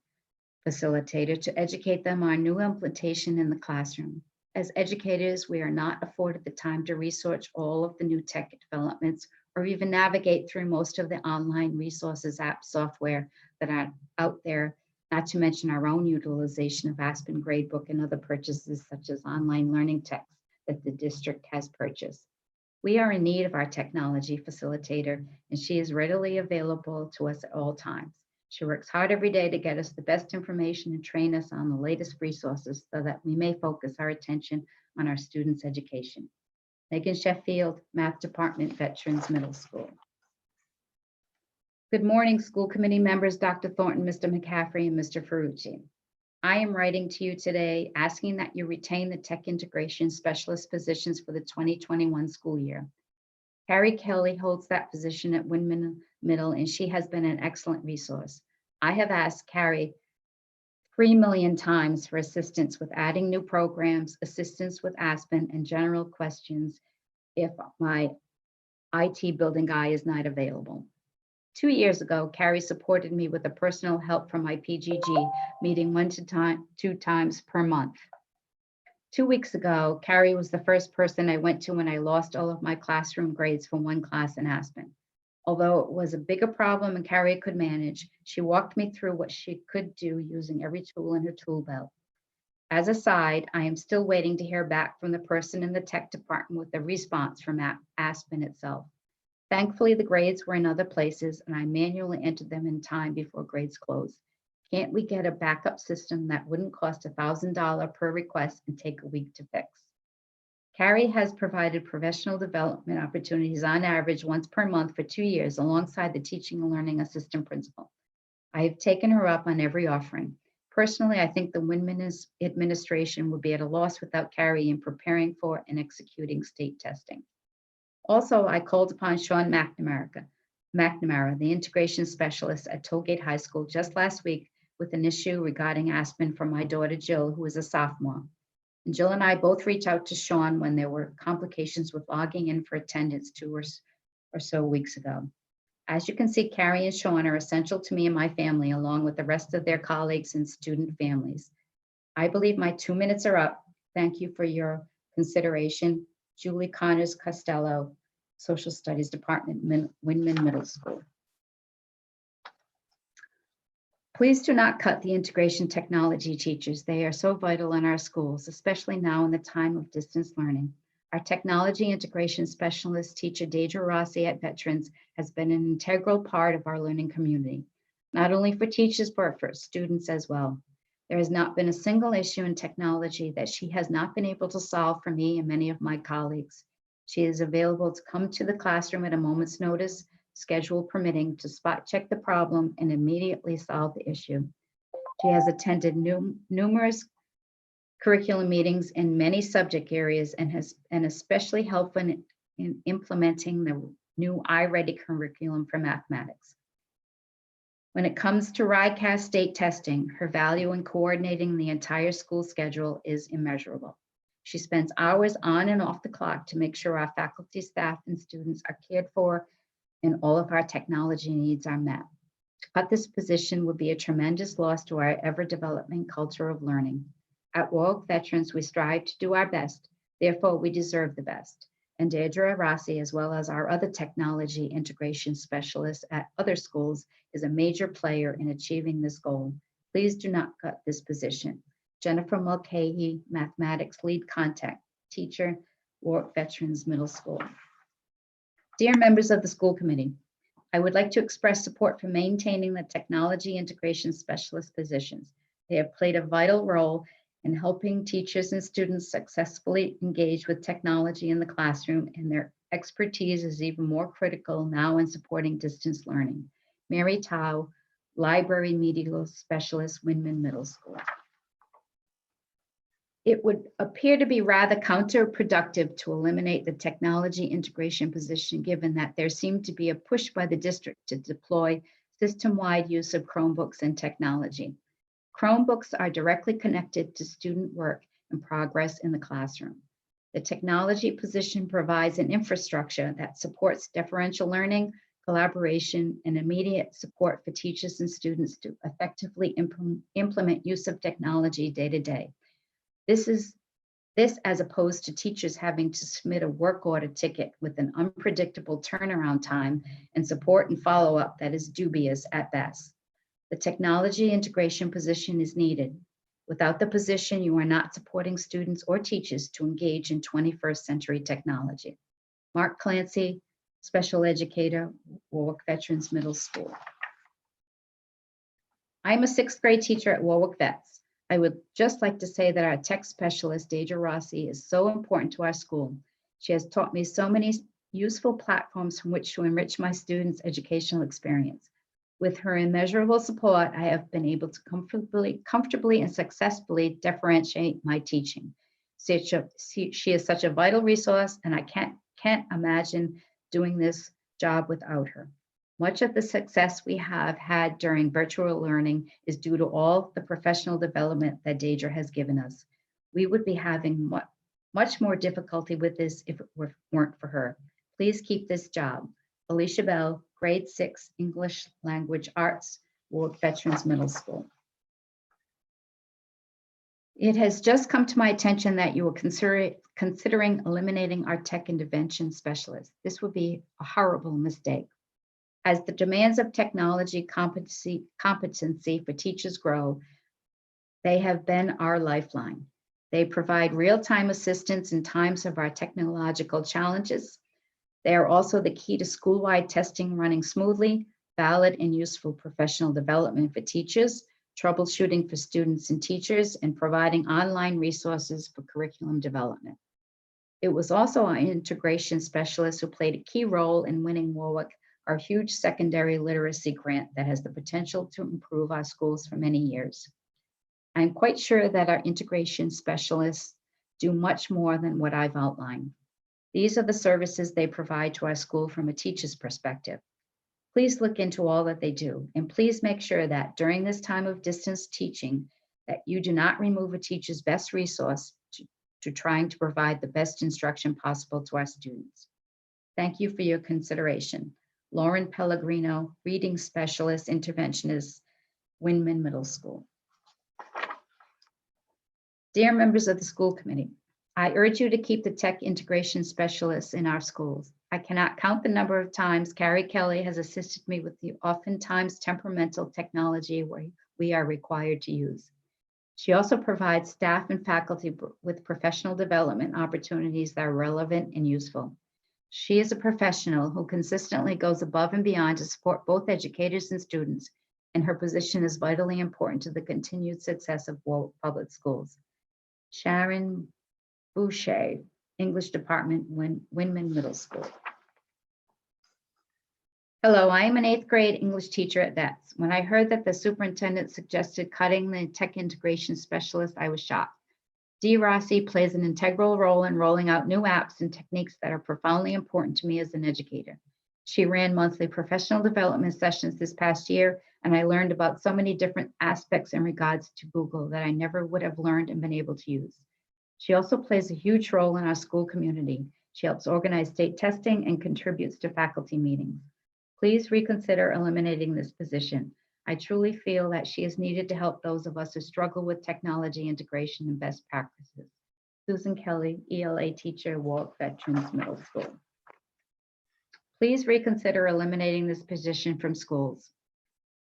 facilitator to educate them on new implementation in the classroom. As educators, we are not afforded the time to research all of the new tech developments or even navigate through most of the online resources, app software that are out there, not to mention our own utilization of Aspen Gradebook and other purchases such as online learning texts that the district has purchased. We are in need of our technology facilitator, and she is readily available to us at all times. She works hard every day to get us the best information and train us on the latest resources so that we may focus our attention on our students' education. Megan Sheffield, Math Department, Veterans Middle School. Good morning, school committee members, Dr. Thornton, Mr. McCaffrey, and Mr. Ferrucci. I am writing to you today asking that you retain the tech integration specialist positions for the 2021 school year. Carrie Kelly holds that position at Windman Middle, and she has been an excellent resource. I have asked Carrie 3 million times for assistance with adding new programs, assistance with Aspen, and general questions if my IT building guy is not available. 2 years ago, Carrie supported me with a personal help from my PGG, meeting 1 to 2 times per month. 2 weeks ago, Carrie was the first person I went to when I lost all of my classroom grades for one class in Aspen. Although it was a bigger problem and Carrie could manage, she walked me through what she could do using every tool in her tool belt. As a side, I am still waiting to hear back from the person in the tech department with a response from Aspen itself. Thankfully, the grades were in other places and I manually entered them in time before grades closed. Can't we get a backup system that wouldn't cost $1,000 per request and take a week to fix? Carrie has provided professional development opportunities on average once per month for 2 years alongside the teaching and learning assistant principal. I have taken her up on every offering. Personally, I think the Windman administration would be at a loss without Carrie in preparing for and executing state testing. Also, I called upon Sean McNamara, the integration specialist at Tollgate High School just last week with an issue regarding Aspen for my daughter Jill, who is a sophomore. And Jill and I both reached out to Sean when there were complications with logging in for attendance 2 or so weeks ago. As you can see, Carrie and Sean are essential to me and my family, along with the rest of their colleagues and student families. I believe my 2 minutes are up. Thank you for your consideration. Julie Connors Costello, Social Studies Department, Windman Middle School. Please do not cut the integration technology teachers. They are so vital in our schools, especially now in the time of distance learning. Our technology integration specialist teacher, Deidre Rossi at Veterans, has been an integral part of our learning community, not only for teachers, but for students as well. There has not been a single issue in technology that she has not been able to solve for me and many of my colleagues. She is available to come to the classroom at a moment's notice, schedule permitting, to spot check the problem and immediately solve the issue. She has attended numerous curriculum meetings in many subject areas and especially helpful in implementing the new iReady curriculum for mathematics. When it comes to RICAS state testing, her value in coordinating the entire school schedule is immeasurable. She spends hours on and off the clock to make sure our faculty, staff, and students are cared for and all of our technology needs are met. To cut this position would be a tremendous loss to our ever-developing culture of learning. At Warwick Veterans, we strive to do our best, therefore we deserve the best. And Deidre Rossi, as well as our other technology integration specialists at other schools, is a major player in achieving this goal. Please do not cut this position. Jennifer Mulcahy, Mathematics Lead Contact Teacher, Warwick Veterans Middle School. Dear members of the school committee, I would like to express support for maintaining the technology integration specialist positions. They have played a vital role in helping teachers and students successfully engage with technology in the classroom, and their expertise is even more critical now in supporting distance learning. Mary Tao, Library Media Specialist, Windman Middle School. It would appear to be rather counterproductive to eliminate the technology integration position, given that there seemed to be a push by the district to deploy system-wide use of Chromebooks and technology. Chromebooks are directly connected to student work and progress in the classroom. The technology position provides an infrastructure that supports differential learning, collaboration, and immediate support for teachers and students to effectively implement use of technology day to day. This This as opposed to teachers having to submit a work order ticket with an unpredictable turnaround time and support and follow-up that is dubious at best. The technology integration position is needed. Without the position, you are not supporting students or teachers to engage in 21st century technology. Mark Clancy, special educator, Warwick Veterans Middle School. I'm a 6th grade teacher at Warwick Vets. I would just like to say that our tech specialist, Deidre Rossi, is so important to our school. She has taught me so many useful platforms from which to enrich my students' educational experience. With her immeasurable support, I have been able to comfortably and successfully differentiate my teaching. She is such a vital resource, and I can't imagine doing this job without her. Much of the success we have had during virtual learning is due to all the professional development that Deidre has given us. We would be having much more difficulty with this if it weren't for her. Please keep this job. Alicia Bell, grade 6, English Language Arts, Warwick Veterans Middle School. It has just come to my attention that you are considering eliminating our tech intervention specialist. This would be a horrible mistake. As the demands of technology competency for teachers grow, they have been our lifeline. They provide real-time assistance in times of our technological challenges. They are also the key to school-wide testing running smoothly, valid and useful professional development for teachers, troubleshooting for students and teachers, and providing online resources for curriculum development. It was also our integration specialist who played a key role in winning Warwick our huge secondary literacy grant that has the potential to improve our schools for many years. I'm quite sure that our integration specialists do much more than what I've outlined. These are the services they provide to our school from a teacher's perspective. Please look into all that they do, and please make sure that during this time of distance teaching, that you do not remove a teacher's best resource to trying to provide the best instruction possible to our students. Thank you for your consideration. Lauren Pellegrino, Reading Specialist Interventionist, Windman Middle School. Dear members of the school committee, I urge you to keep the tech integration specialists in our schools. I cannot count the number of times Carrie Kelly has assisted me with the oftentimes temperamental technology we are required to use. She also provides staff and faculty with professional development opportunities that are relevant and useful. She is a professional who consistently goes above and beyond to support both educators and students, and her position is vitally important to the continued success of Warwick Public Schools. Sharon Boucher, English Department, Windman Middle School. Hello, I am an 8th grade English teacher at Vets. When I heard that the superintendent suggested cutting the tech integration specialist, I was shocked. Dee Rossi plays an integral role in rolling out new apps and techniques that are profoundly important to me as an educator. She ran monthly professional development sessions this past year, and I learned about so many different aspects in regards to Google that I never would have learned and been able to use. She also plays a huge role in our school community. She helps organize state testing and contributes to faculty meetings. Please reconsider eliminating this position. I truly feel that she is needed to help those of us who struggle with technology integration and best practices. Susan Kelly, ELA teacher, Warwick Veterans Middle School. Please reconsider eliminating this position from schools.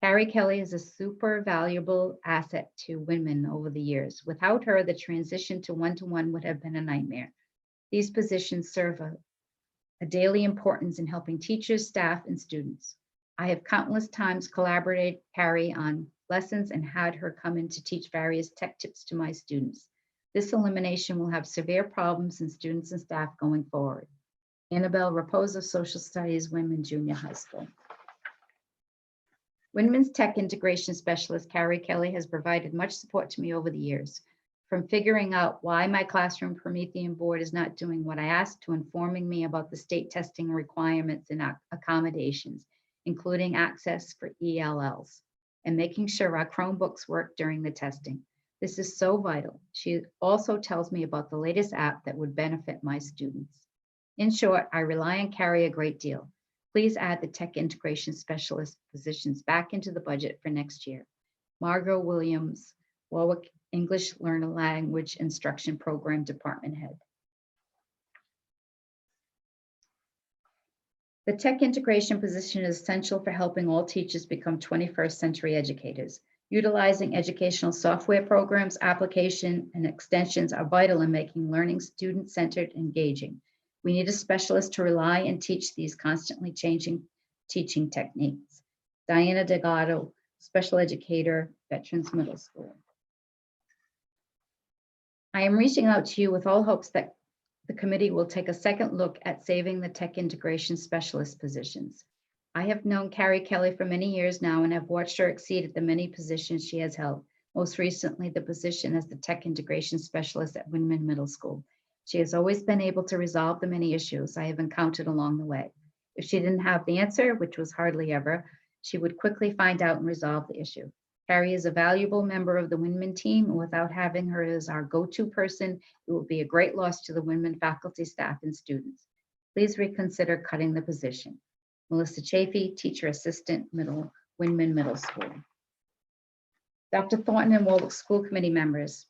Carrie Kelly is a super valuable asset to Windman over the years. Without her, the transition to one-to-one would have been a nightmare. These positions serve a daily importance in helping teachers, staff, and students. I have countless times collaborated with Carrie on lessons and had her come in to teach various tech tips to my students. This elimination will have severe problems in students and staff going forward. Annabelle Raposa, Social Studies, Windman Junior High School. Windman's tech integration specialist, Carrie Kelly, has provided much support to me over the years. From figuring out why my classroom Promethean board is not doing what I asked to informing me about the state testing requirements and accommodations, including access for ELLs, and making sure our Chromebooks work during the testing. This is so vital. She also tells me about the latest app that would benefit my students. In short, I rely on Carrie a great deal. Please add the tech integration specialist positions back into the budget for next year. Margot Williams, Warwick English Learner Language Instruction Program Department Head. The tech integration position is essential for helping all teachers become 21st century educators. Utilizing educational software programs, application, and extensions are vital in making learning student-centered and engaging. We need a specialist to rely and teach these constantly changing teaching techniques. Diana Delgado, special educator, Veterans Middle School. I am reaching out to you with all hopes that the committee will take a second look at saving the tech integration specialist positions. I have known Carrie Kelly for many years now and have watched her exceed at the many positions she has held, most recently the position as the tech integration specialist at Windman Middle School. She has always been able to resolve the many issues I have encountered along the way. If she didn't have the answer, which was hardly ever, she would quickly find out and resolve the issue. Carrie is a valuable member of the Windman team, and without having her as our go-to person, it will be a great loss to the Windman faculty, staff, and students. Please reconsider cutting the position. Melissa Chafee, Teacher Assistant, Windman Middle School. Dr. Thornton and Warwick School Committee members,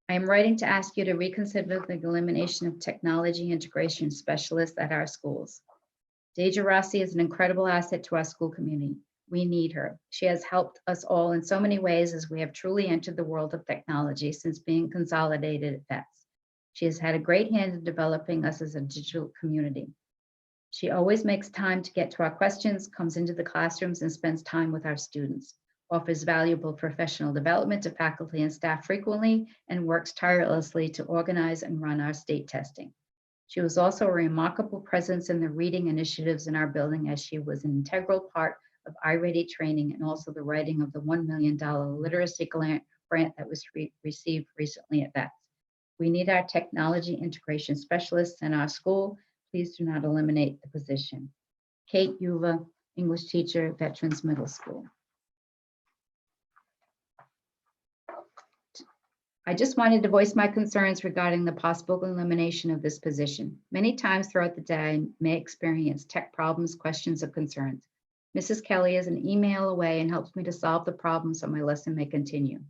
I am writing to ask you to reconsider the elimination of technology integration specialists at our schools. Deja Rossi is an incredible asset to our school community. We need her. She has helped us all in so many ways as we have truly entered the world of technology since being consolidated at VETS. She has had a great hand in developing us as a digital community. She always makes time to get to our questions, comes into the classrooms and spends time with our students, offers valuable professional development to faculty and staff frequently, and works tirelessly to organize and run our state testing. She was also a remarkable presence in the reading initiatives in our building as she was an integral part of iReady training and also the writing of the $1 million literacy grant that was received recently at VETS. We need our technology integration specialists in our school. Please do not eliminate the position. Kate Yuva, English teacher, Veterans Middle School. I just wanted to voice my concerns regarding the possible elimination of this position. Many times throughout the day, I may experience tech problems, questions, or concerns. Mrs. Kelly is an email away and helps me to solve the problem so my lesson may continue.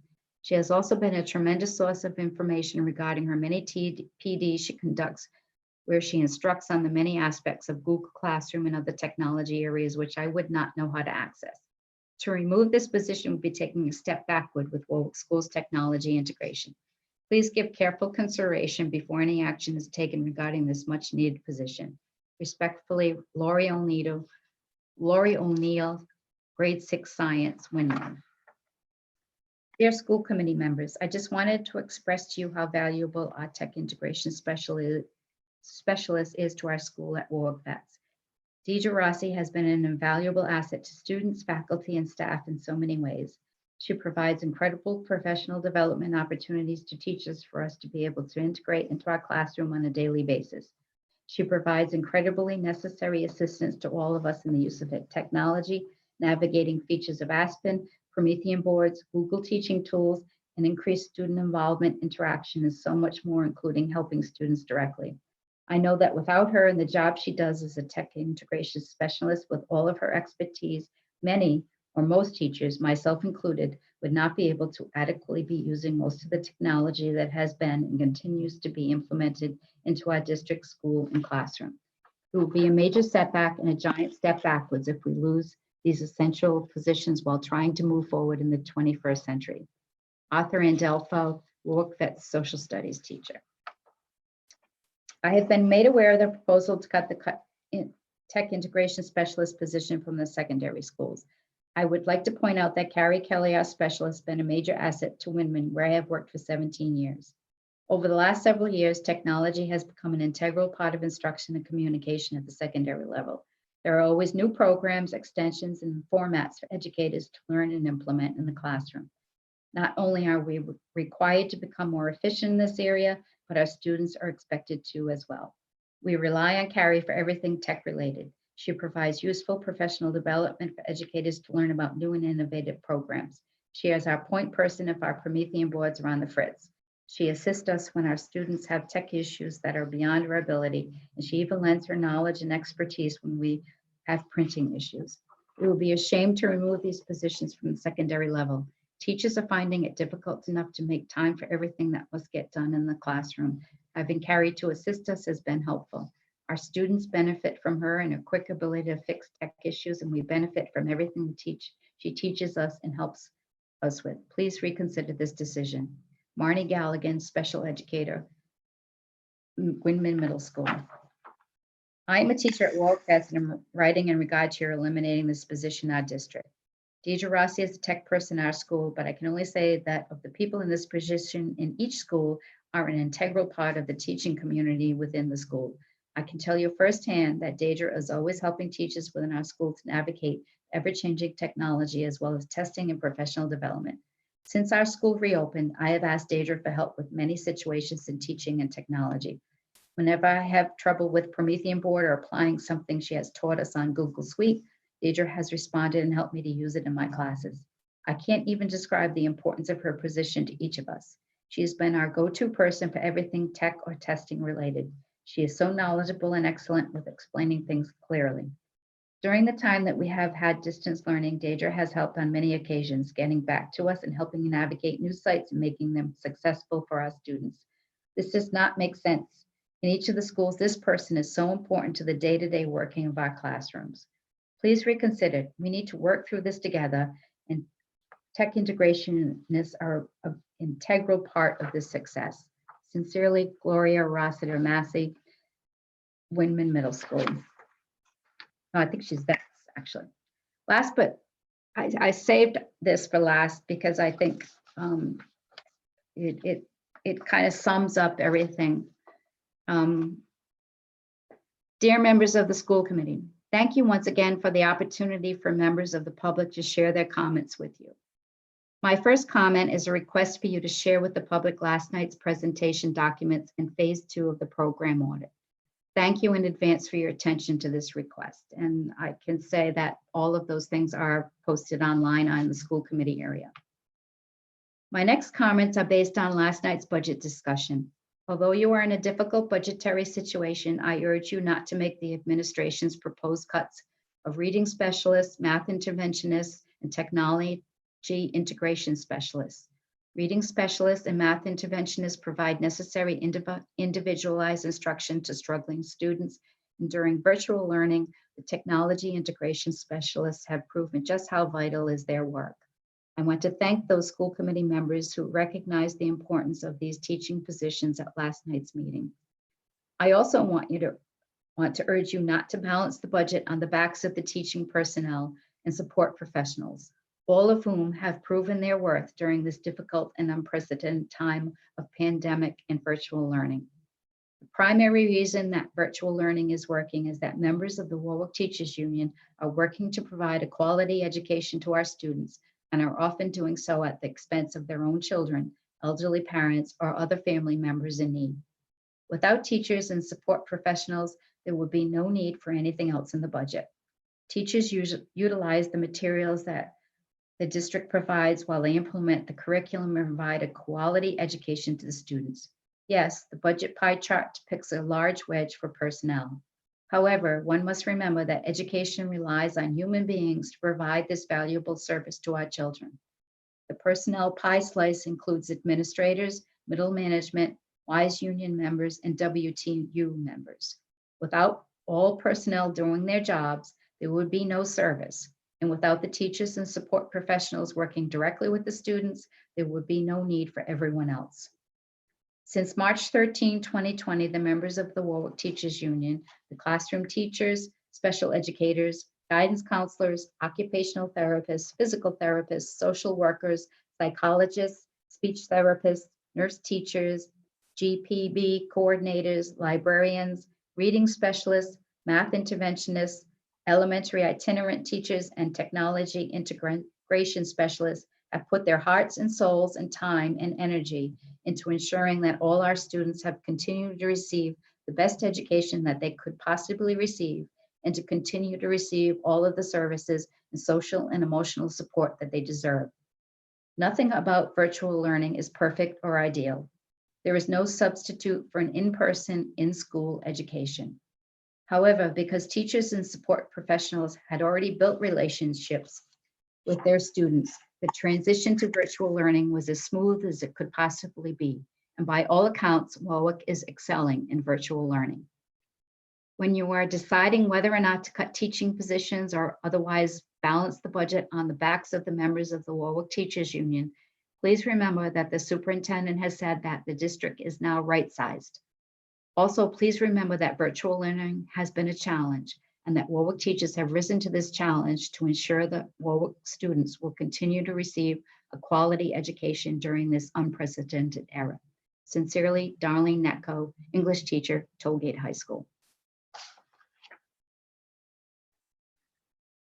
She has also been a tremendous source of information regarding her many PDs she conducts, where she instructs on the many aspects of Google Classroom and other technology areas which I would not know how to access. To remove this position would be taking a step backward with Warwick School's technology integration. Please give careful consideration before any action is taken regarding this much needed position. Respectfully, Lori O'Neill, grade 6 science, Windman. Dear school committee members, I just wanted to express to you how valuable our tech integration specialist is to our school at Warwick VETS. Deja Rossi has been an invaluable asset to students, faculty, and staff in so many ways. She provides incredible professional development opportunities to teachers for us to be able to integrate into our classroom on a daily basis. She provides incredibly necessary assistance to all of us in the use of technology, navigating features of Aspen, Promethean boards, Google teaching tools, and increased student involvement, interaction, and so much more, including helping students directly. I know that without her and the job she does as a tech integration specialist with all of her expertise, many or most teachers, myself included, would not be able to adequately be using most of the technology that has been and continues to be implemented into our district school and classroom. It will be a major setback and a giant step backwards if we lose these essential positions while trying to move forward in the 21st century. Arthur Andelfo, Warwick VETS social studies teacher. I have been made aware of the proposal to cut the tech integration specialist position from the secondary schools. I would like to point out that Carrie Kelly, our specialist, has been a major asset to Windman, where I have worked for 17 years. Over the last several years, technology has become an integral part of instruction and communication at the secondary level. There are always new programs, extensions, and formats for educators to learn and implement in the classroom. Not only are we required to become more efficient in this area, but our students are expected to as well. We rely on Carrie for everything tech-related. She provides useful professional development for educators to learn about new and innovative programs. She is our point person if our Promethean boards are on the fritz. She assists us when our students have tech issues that are beyond our ability, and she even lends her knowledge and expertise when we have printing issues. It would be a shame to remove these positions from the secondary level. Teachers are finding it difficult enough to make time for everything that must get done in the classroom. Having Carrie to assist us has been helpful. Our students benefit from her and her quick ability to fix tech issues, and we benefit from everything she teaches us and helps us with. Please reconsider this decision. Marnie Galligan, special educator, Gwynman Middle School. I am a teacher at Warwick, and I'm writing in regard to your eliminating this position in our district. Deidre Rossi is a tech person in our school, but I can only say that of the people in this position in each school are an integral part of the teaching community within the school. I can tell you firsthand that Deidre is always helping teachers within our school to navigate ever-changing technology as well as testing and professional development. Since our school reopened, I have asked Deidre for help with many situations in teaching and technology. Whenever I have trouble with Promethean board or applying something she has taught us on Google Suite, Deidre has responded and helped me to use it in my classes. I can't even describe the importance of her position to each of us. She has been our go-to person for everything tech or testing related. She is so knowledgeable and excellent with explaining things clearly. During the time that we have had distance learning, Deidre has helped on many occasions, getting back to us and helping navigate new sites and making them successful for our students. This does not make sense. In each of the schools, this person is so important to the day-to-day working of our classrooms. Please reconsider. We need to work through this together, and tech integrationists are an integral part of this success. Sincerely, Gloria Rossiter Massey, Windman Middle School. No, I think she's next, actually. Last, but I saved this for last because I think it kind of sums up everything. Dear members of the school committee, thank you once again for the opportunity for members of the public to share their comments with you. My first comment is a request for you to share with the public last night's presentation documents and phase 2 of the program audit. Thank you in advance for your attention to this request. And I can say that all of those things are posted online on the school committee area. My next comments are based on last night's budget discussion. Although you are in a difficult budgetary situation, I urge you not to make the administration's proposed cuts of reading specialists, math interventionists, and technology integration specialists. Reading specialists and math interventionists provide necessary individualized instruction to struggling students. And during virtual learning, the technology integration specialists have proven just how vital is their work. I want to thank those school committee members who recognized the importance of these teaching positions at last night's meeting. I also want to urge you not to balance the budget on the backs of the teaching personnel and support professionals, all of whom have proven their worth during this difficult and unprecedented time of pandemic and virtual learning. The primary reason that virtual learning is working is that members of the Warwick Teachers Union are working to provide a quality education to our students and are often doing so at the expense of their own children, elderly parents, or other family members in need. Without teachers and support professionals, there would be no need for anything else in the budget. Teachers utilize the materials that the district provides while they implement the curriculum and provide a quality education to the students. Yes, the budget pie chart depicts a large wedge for personnel. However, one must remember that education relies on human beings to provide this valuable service to our children. The personnel pie slice includes administrators, middle management, WISE union members, and WTU members. Without all personnel doing their jobs, there would be no service. And without the teachers and support professionals working directly with the students, there would be no need for everyone else. Since March 13, 2020, the members of the Warwick Teachers Union, the classroom teachers, special educators, guidance counselors, occupational therapists, physical therapists, social workers, psychologists, speech therapists, nurse teachers, GPB coordinators, librarians, reading specialists, math interventionists, elementary itinerant teachers, and technology integration specialists have put their hearts and souls and time and energy into ensuring that all our students have continued to receive the best education that they could possibly receive and to continue to receive all of the services and social and emotional support that they deserve. Nothing about virtual learning is perfect or ideal. There is no substitute for an in-person, in-school education. However, because teachers and support professionals had already built relationships with their students, The transition to virtual learning was as smooth as it could possibly be, and by all accounts, Warwick is excelling in virtual learning. When you are deciding whether or not to cut teaching positions or otherwise balance the budget on the backs of the members of the Warwick Teachers Union, please remember that the superintendent has said that the district is now right-sized. Also, please remember that virtual learning has been a challenge and that Warwick teachers have risen to this challenge to ensure that Warwick students will continue to receive a quality education during this unprecedented era. Sincerely, Darlene Netco, English teacher, Tollgate High School.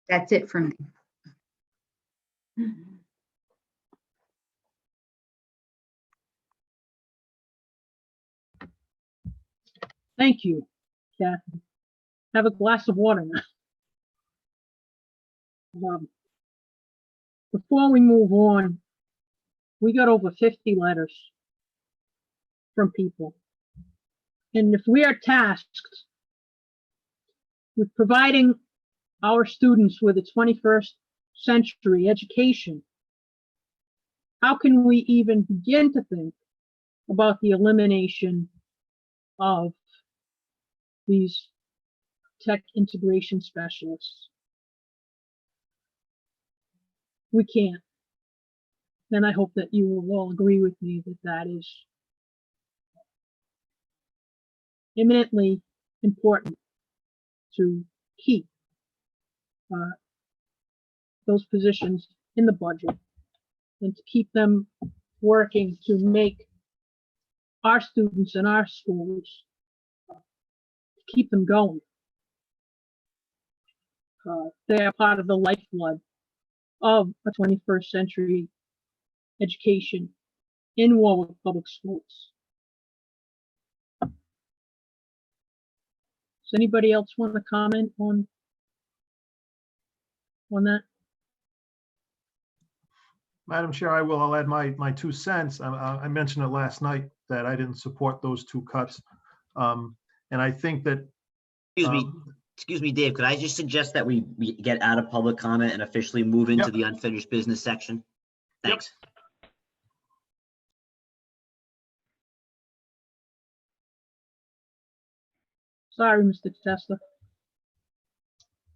That's it from me. Thank you, Kathy. Have a glass of water now. Before we move on, we got over 50 letters from people. And if we are tasked with providing our students with a 21st century education, how can we even begin to think about the elimination of these tech integration specialists? We can't. And I hope that you will all agree with me that that is eminently important to keep those positions in the budget and to keep them working to make our students in our schools, keep them going. They are part of the lifeblood of a 21st century education in Warwick Public Schools. Does anybody else want to comment on that? Madam Chair, I will. I'll add my 2 cents. I mentioned it last night that I didn't support those 2 cuts. And I think that. Excuse me, Dave, could I just suggest that we get out of public comment and officially move into Yep. the unfinished business section? Thanks. Sorry, Mr. Testa.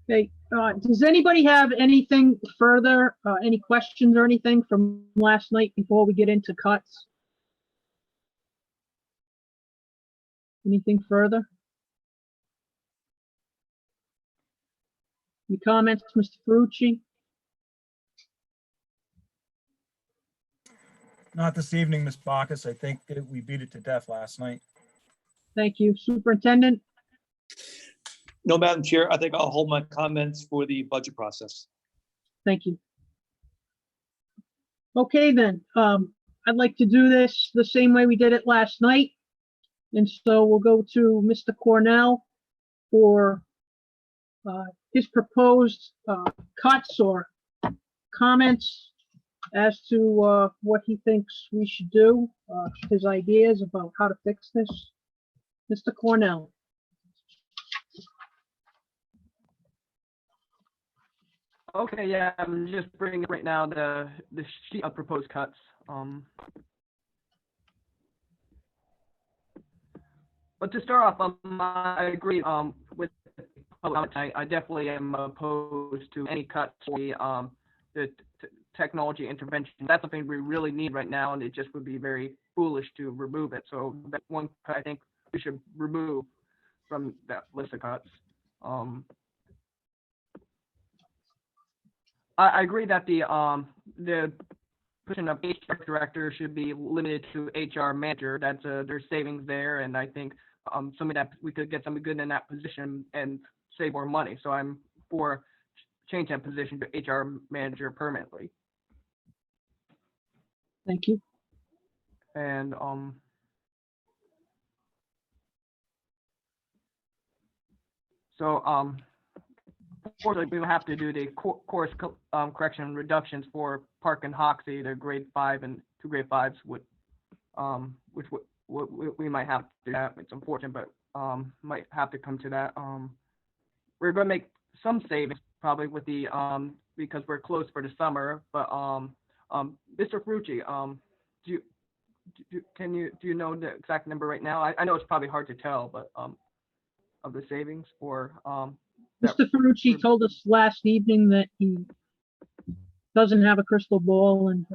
Okay, does anybody have anything further, any questions or anything from last night before we get into cuts? Anything further? Any comments, Mr. Ferrucci? Not this evening, Ms. Bacchus. I think that we beat it to death last night. Thank you. Superintendent? No, Madam Chair, I think I'll hold my comments for the budget process. Thank you. Okay, then, I'd like to do this the same way we did it last night. And so we'll go to Mr. Cornell for his proposed cuts or comments as to what he thinks we should do, his ideas about how to fix this. Mr. Cornell. Okay, yeah, I'm just bringing right now the sheet of proposed cuts. But to start off, I agree with I definitely am opposed to any cuts for the technology intervention. That's something we really need right now, and it just would be very foolish to remove it. So that's one cut I think we should remove from that list of cuts. I agree that the position of HR director should be limited to HR manager. That's there's savings there, and I think some of that we could get something good in that position and save more money. So I'm for change that position to HR manager permanently. Thank you. And unfortunately, we will have to do the course correction reductions for Park and Hoxie, the grade 5 and 2 grade 5s, which we might have to do that. It's unfortunate, but might have to come to that. We're going to make some savings probably with the because we're closed for the summer, but, Mr. Ferrucci, do you know the exact number right now? I know it's probably hard to tell, but, of the savings or, that Mr. Ferrucci we're- told us last evening that he doesn't have a crystal ball and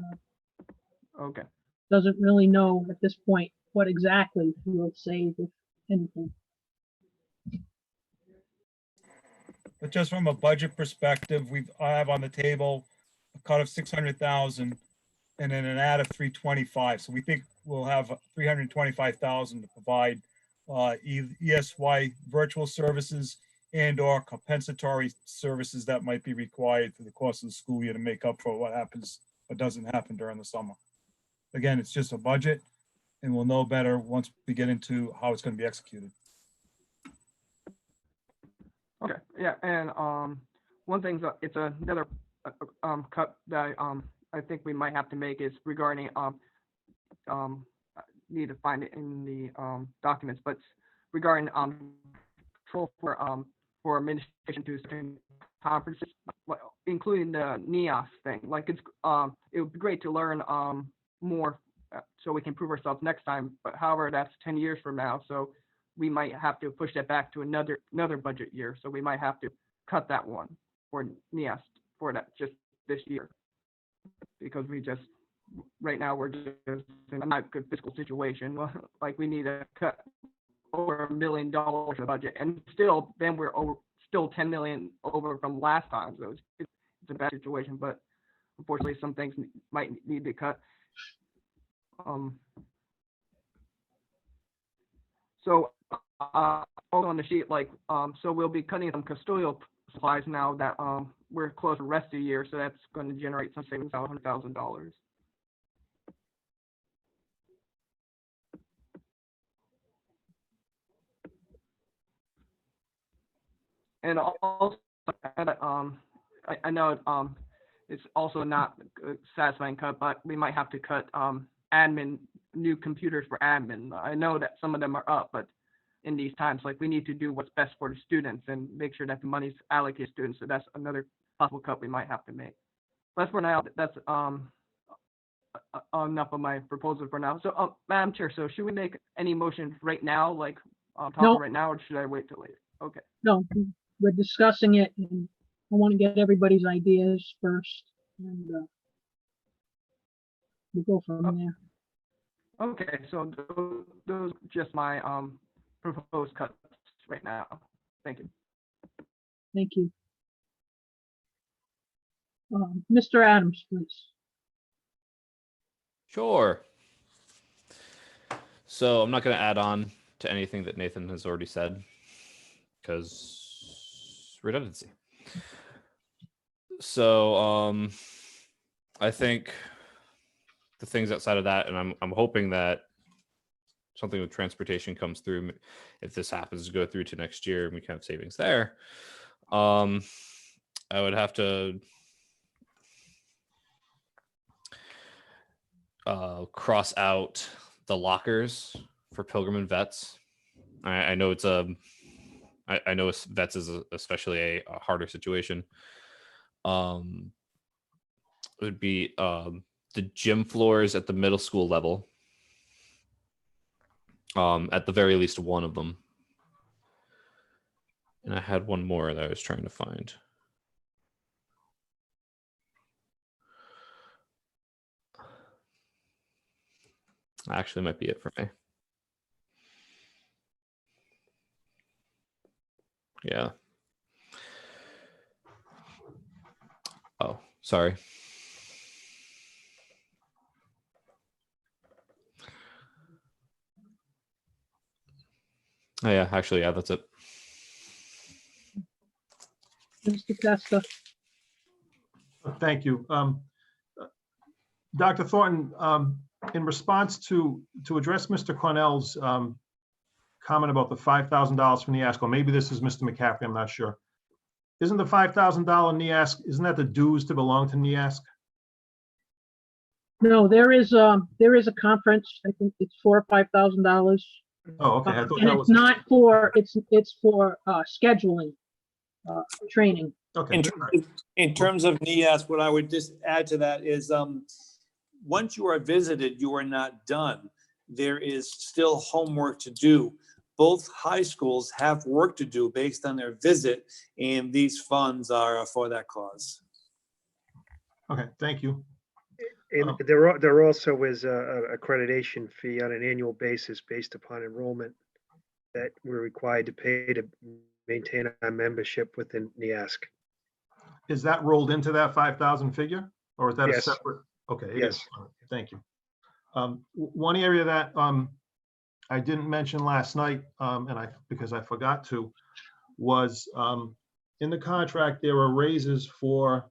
okay. doesn't really know at this point what exactly he will save, if anything. But just from a budget perspective, I have on the table a cut of 600,000 and then an add of 325. So we think we'll have 325,000 to provide ESY virtual services and or compensatory services that might be required through the course of the school year to make up for what doesn't happen during the summer. Again, it's just a budget and we'll know better once we get into how it's going to be executed. Okay, yeah, and one thing, it's another cut that I think we might have to make is regarding need to find it in the documents, but regarding control for administration to certain conferences, including the NEOS thing. Like it would be great to learn more so we can prove ourselves next time. But however, that's 10 years from now, so we might have to push that back to another budget year. So we might have to cut that one for NEOS for that just this year, because right now we're just in a not good fiscal situation. Like we need to cut over $1 million of the budget, and still then we're still 10 million over from last time. So it's a bad situation, but unfortunately some things might need to cut. So on the sheet, like, so we'll be cutting some custodial supplies now that we're closed the rest of the year, so that's going to generate some savings of $100,000. And also, I know it's also not a satisfying cut, but we might have to cut new computers for admin. I know that some of them are up, but in these times, like we need to do what's best for the students and make sure that the money's allocated to students. So that's another possible cut we might have to make. But for now, that's enough of my proposal for now. So, Madam Chair, so should we make any motion right now, like talking No. right now, or should I wait till later? Okay. No, we're discussing it and I want to get everybody's ideas first and we'll go from there. Okay, so those just my proposed cuts right now. Thank you. Thank you. Mr. Adams, please. Sure. So I'm not going to add on to anything that Nathan has already said because redundancy. So I think the things outside of that, and I'm hoping that something with transportation comes through. If this happens to go through to next year and we can have savings there, I would have to cross out the lockers for Pilgrim and Vets. I know it's I know Vets is especially a harder situation. It would be the gym floors at the middle school level. At the very least one of them. And I had one more that I was trying to find. Actually might be it for me. Yeah. Oh, sorry. Oh yeah, actually, yeah, that's it. Mr. Testa. Thank you. Dr. Thornton, in response to address Mr. Cornell's comment about the $5,000 from NEASC, or maybe this is Mr. McCaffrey, I'm not sure. Isn't the $5,000 NEASC, isn't that the dues to belong to NEASC? No, there is a conference. I think it's $4,000 or $5,000. Oh, okay. I thought And that it's was, not for, it's for scheduling, training. Okay. In good. terms of, in terms of NIAS, what I would just add to that is, once you are visited, you are not done. There is still homework to do. Both high schools have work to do based on their visit, and these funds are for that cause. Okay, thank you. And Um, there also is a accreditation fee on an annual basis based upon enrollment that we're required to pay to maintain our membership within NIASC. Is that rolled into that 5,000 figure, or is that a Yes. separate? Okay, it is. Yes. All right, thank you. One area that I didn't mention last night, because I forgot to, was in the contract, there were raises for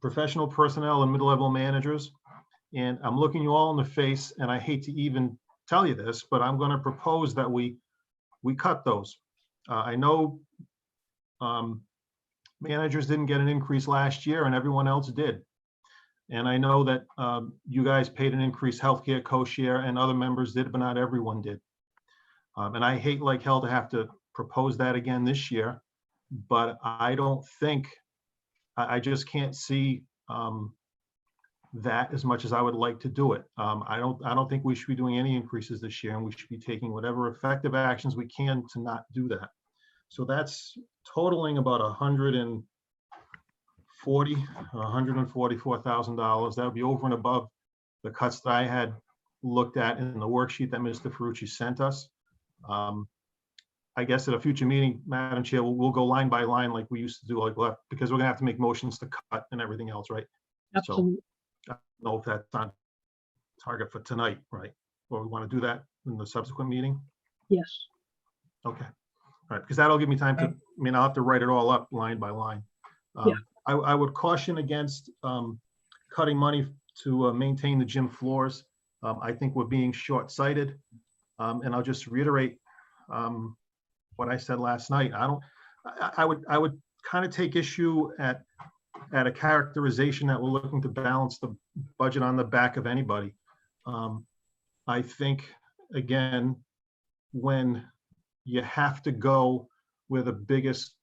professional personnel and middle-level managers. And I'm looking you all in the face, and I hate to even tell you this, but I'm going to propose that we cut those. I know managers didn't get an increase last year, and everyone else did. And I know that you guys paid an increased healthcare co-share, and other members did, but not everyone did. And I hate like hell to have to propose that again this year, but I don't think, I just can't see that as much as I would like to do it. I don't think we should be doing any increases this year, and we should be taking whatever effective actions we can to not do that. So that's totaling about $144,000. That would be over and above the cuts that I had looked at in the worksheet that Mr. Ferrucci sent us. I guess at a future meeting, Madam Chair, we'll go line by line like we used to do, because we're gonna have to make motions to cut and everything else, right? Absolutely. I don't know if that's on target for tonight, right? Or we want to do that in the subsequent meeting? Yes. Okay. All right, because that'll give me time to, I'll have to write it all up line by line. Yeah. I would caution against cutting money to maintain the gym floors. I think we're being short-sighted. And I'll just reiterate what I said last night. I would kind of take issue at a characterization that we're looking to balance the budget on the back of anybody. I think, again, when you have to go where the biggest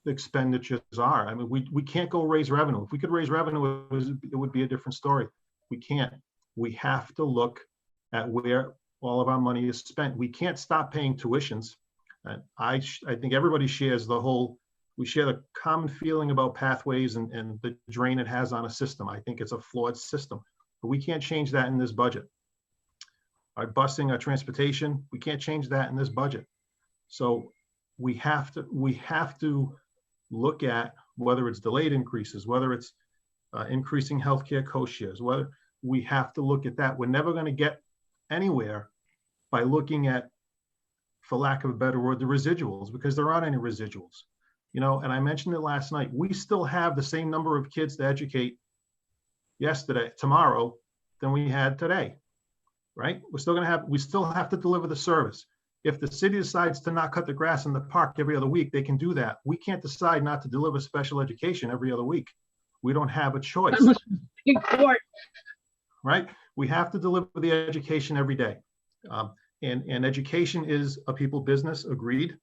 expenditures are, I mean, we can't go raise revenue. If we could raise revenue, it would be a different story. We can't. We have to look at where all of our money is spent. We can't stop paying tuitions. And I think everybody shares we share the common feeling about pathways and the drain it has on a system. I think it's a flawed system, but we can't change that in this budget. Our busing, our transportation, we can't change that in this budget. So we have to look at whether it's delayed increases, whether it's increasing healthcare co-shares, whether we have to look at that. We're never going to get anywhere by looking at, for lack of a better word, the residuals, because there aren't any residuals. You know, and I mentioned it last night, we still have the same number of kids to educate tomorrow than we had today, right? We still have to deliver the service. If the city decides to not cut the grass in the park every other week, they can do that. We can't decide not to deliver special education every other week. We don't have a choice. That must be in court. Right? We have to deliver the education every day. And education is a people business, agreed.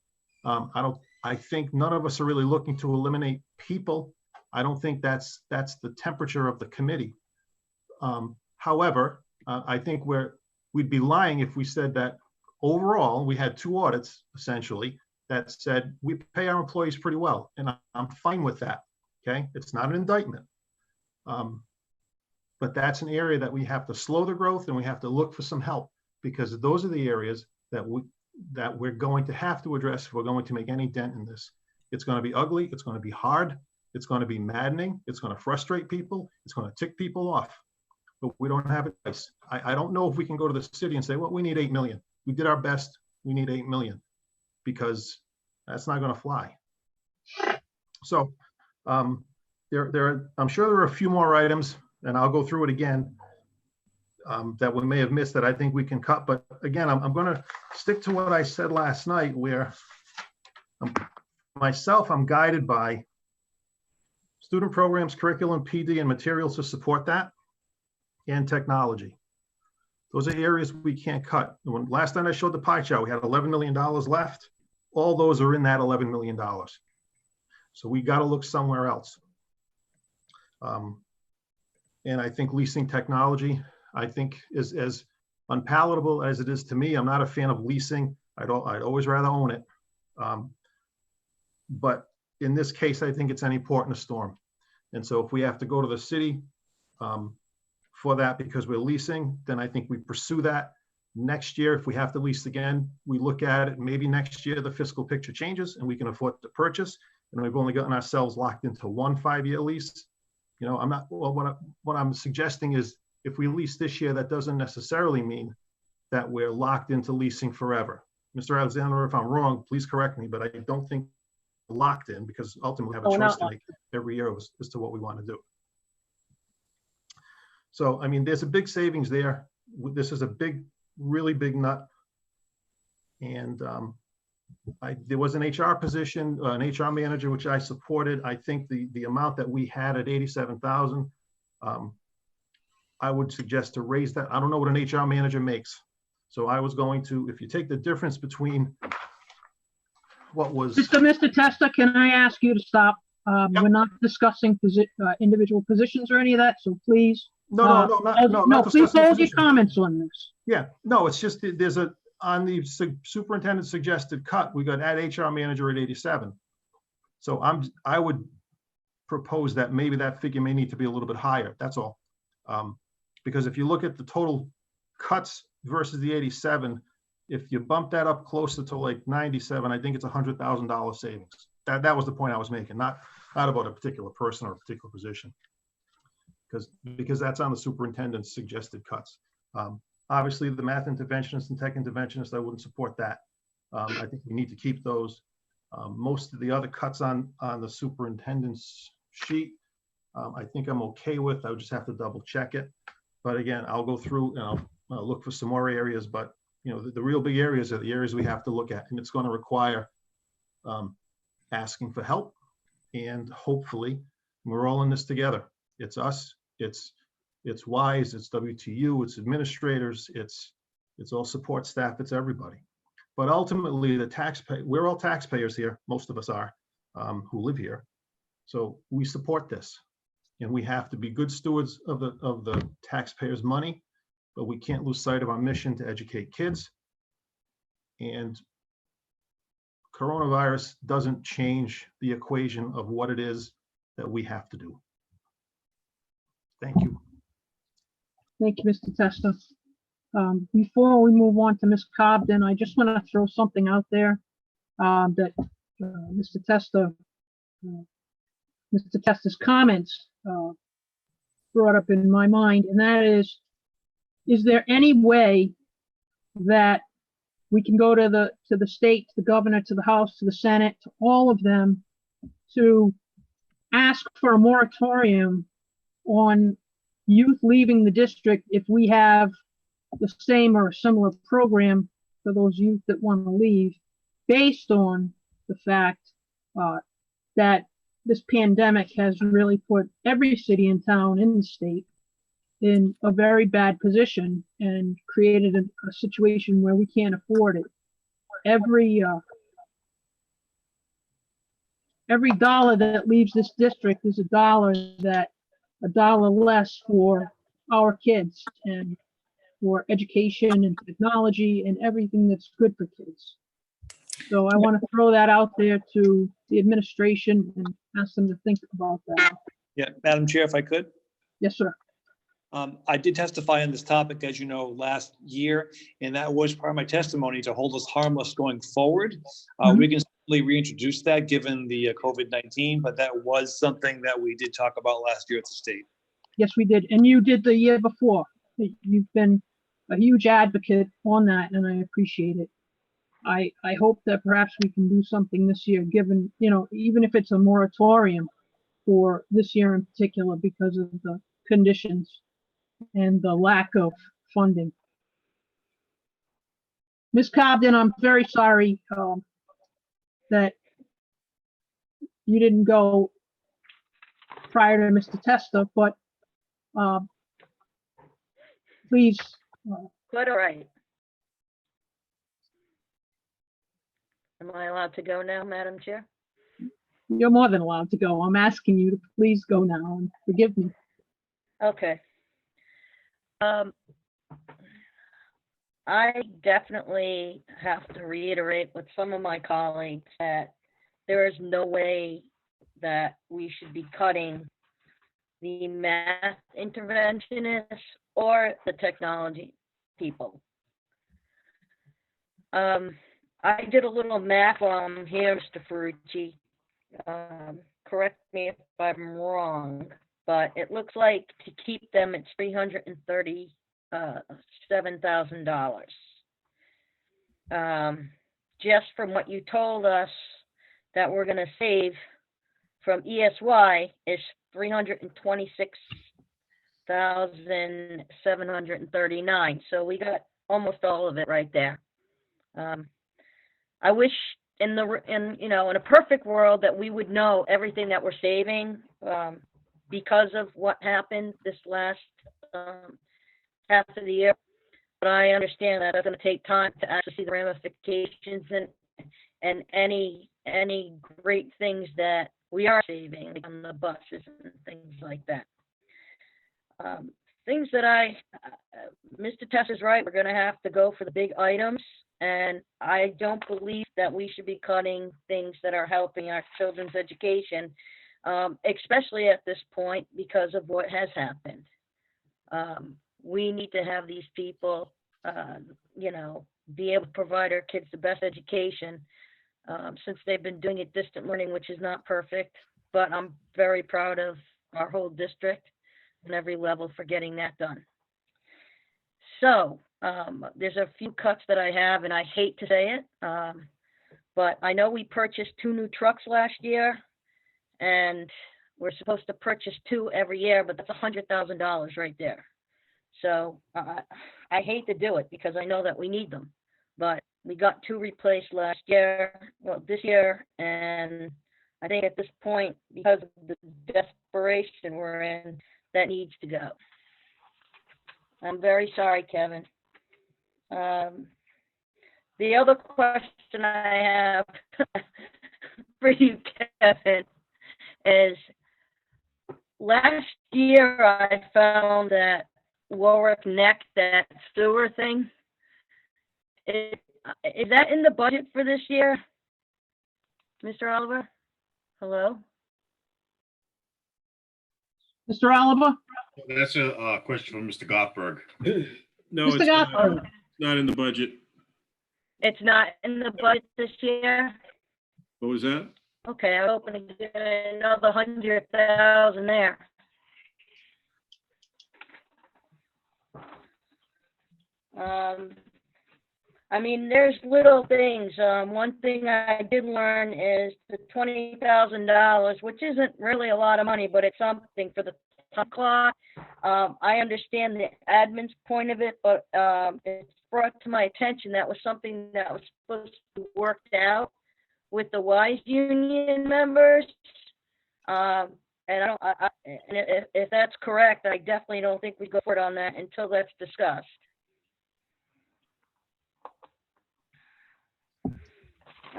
I think none of us are really looking to eliminate people. I don't think that's the temperature of the committee. However, I think we'd be lying if we said that overall, we had 2 audits essentially that said we pay our employees pretty well, and I'm fine with that. Okay, it's not an indictment, but that's an area that we have to slow the growth, and we have to look for some help, because those are the areas that we're going to have to address if we're going to make any dent in this. It's going to be ugly. It's going to be hard. It's going to be maddening. It's going to frustrate people. It's going to tick people off. But we don't have a choice. I don't know if we can go to the city and say, well, we need 8 million. We did our best. We need 8 million, because that's not going to fly. So I'm sure there are a few more items, and I'll go through it again, that we may have missed that I think we can cut. But again, I'm going to stick to what I said last night, where I'm guided by student programs, curriculum, PD, and materials to support that, and technology. Those are areas we can't cut. Last time I showed the pie chart, we had $11 million left. All those are in that $11 million. So we got to look somewhere else. And I think leasing technology, I think is as unpalatable as it is to me. I'm not a fan of leasing. I'd always rather own it. But in this case, I think it's any port in a storm. And so if we have to go to the city for that because we're leasing, then I think we pursue that. Next year, if we have to lease again, we look at it. Maybe next year the fiscal picture changes and we can afford to purchase. And we've only gotten ourselves locked into one 5-year lease. You know, I'm not, well, what I'm suggesting is if we lease this year, that doesn't necessarily mean that we're locked into leasing forever. Mr. Alexander, if I'm wrong, please correct me, but I don't think we're locked in because ultimately we have a Oh, choice no. to make every year as to what we want to do. So, I mean, there's a big savings there. This is a big, really big nut. And there was an HR position, an HR manager, which I supported. I think the amount that we had at 87,000, I would suggest to raise that. I don't know what an HR manager makes. So I was going to, if you take the difference between what was. Mr. Testa, can I ask you to stop? Yep. We're not discussing individual positions or any of that, so please. No, Please discussing hold your positions. comments on this. Yeah, no, it's just, there's on the superintendent suggested cut, we got at HR manager at 87. So I would propose that maybe that figure may need to be a little bit higher, that's all. Because if you look at the total cuts versus the 87, if you bump that up closer to like 97, I think it's $100,000 savings. That was the point I was making, not about a particular person or a particular position. Because that's on the superintendent's suggested cuts. Obviously, the math interventionists and tech interventionists, I wouldn't support that. I think we need to keep those. Most of the other cuts on the superintendent's sheet, I think I'm okay with. I would just have to double check it. But again, I'll go through and I'll look for some more areas. But you know, the real big areas are the areas we have to look at, and it's going to require asking for help. And hopefully, we're all in this together. It's us. It's WISE, it's WTU, it's administrators, it's all support staff, it's everybody. But ultimately, we're all taxpayers here, most of us are, who live here. So we support this, and we have to be good stewards of the taxpayers' money, but we can't lose sight of our mission to educate kids. And coronavirus doesn't change the equation of what it is that we have to do. Thank you. Thank you, Mr. Testa. Before we move on to Ms. Cobden, I just want to throw something out there that Mr. Testa's comments brought up in my mind, and that is there any way that we can go to the state, to the governor, to the House, to the Senate, to all of them, to ask for a moratorium on youth leaving the district if we have the same or a similar program for those youth that want to leave, based on the fact that this pandemic has really put every city and town in the state in a very bad position and created a situation where we can't afford it. Every dollar that leaves this district is a dollar less for our kids and for education and technology and everything that's good for kids. So I want to throw that out there to the administration and ask them to think about that. Yeah, Madam Chair, if I could. Yes, sir. I did testify on this topic, as you know, last year, and that was part of my testimony to hold us harmless going forward. We can certainly reintroduce that given the COVID-19, but that was something that we did talk about last year at the state. Yes, we did. And you did the year before. You've been a huge advocate on that, and I appreciate it. I hope that perhaps we can do something this year, given, you know, even if it's a moratorium for this year in particular, because of the conditions and the lack of funding. Ms. Cobden, I'm very sorry that you didn't go prior to Mr. Testa, but please. Quite all right. Am I allowed to go now, Madam Chair? You're more than allowed to go. I'm asking you to please go now and forgive me. Okay. I definitely have to reiterate with some of my colleagues that there is no way that we should be cutting the math interventionists or the technology people. I did a little math on here, Mr. Ferrucci. Correct me if I'm wrong, but it looks like to keep them, it's $337,000. Just from what you told us that we're gonna save from ESY is $326,739. So we got almost all of it right there. I wish in a perfect world that we would know everything that we're saving because of what happened this last half of the year. But I understand that it's going to take time to actually see the ramifications and any great things that we are saving, like on the buses and things like that. Things that Mr. Tess is right, we're going to have to go for the big items. And I don't believe that we should be cutting things that are helping our children's education, especially at this point because of what has happened. We need to have these people, be able to provide our kids the best education since they've been doing it distant learning, which is not perfect, but I'm very proud of our whole district and every level for getting that done. So there's a few cuts that I have, and I hate to say it, but I know we purchased 2 new trucks last year, and we're supposed to purchase 2 every year, but that's $100,000 right there. So I hate to do it because I know that we need them, but we got 2 replaced this year, and I think at this point, because of the desperation we're in, that needs to go. I'm very sorry, Kevin. The other question I have for you, Kevin, is last year I found that Warwick Neck, that sewer thing, is that in the budget for this year? Mr. Oliver? Hello? Mr. Oliver? That's a question from Mr. Gothberg. No, Mr. it's Gothberg? not in the budget. It's not in the budget this year? What was that? Okay, I'm hoping to get another 100,000 there. I mean, there's little things. One thing I did learn is the $20,000, which isn't really a lot of money, but it's something for the time clock. I understand the admin's point of it, but it's brought to my attention that was something that was supposed to be worked out with the WISE union members. And if that's correct, I definitely don't think we go forward on that until that's discussed.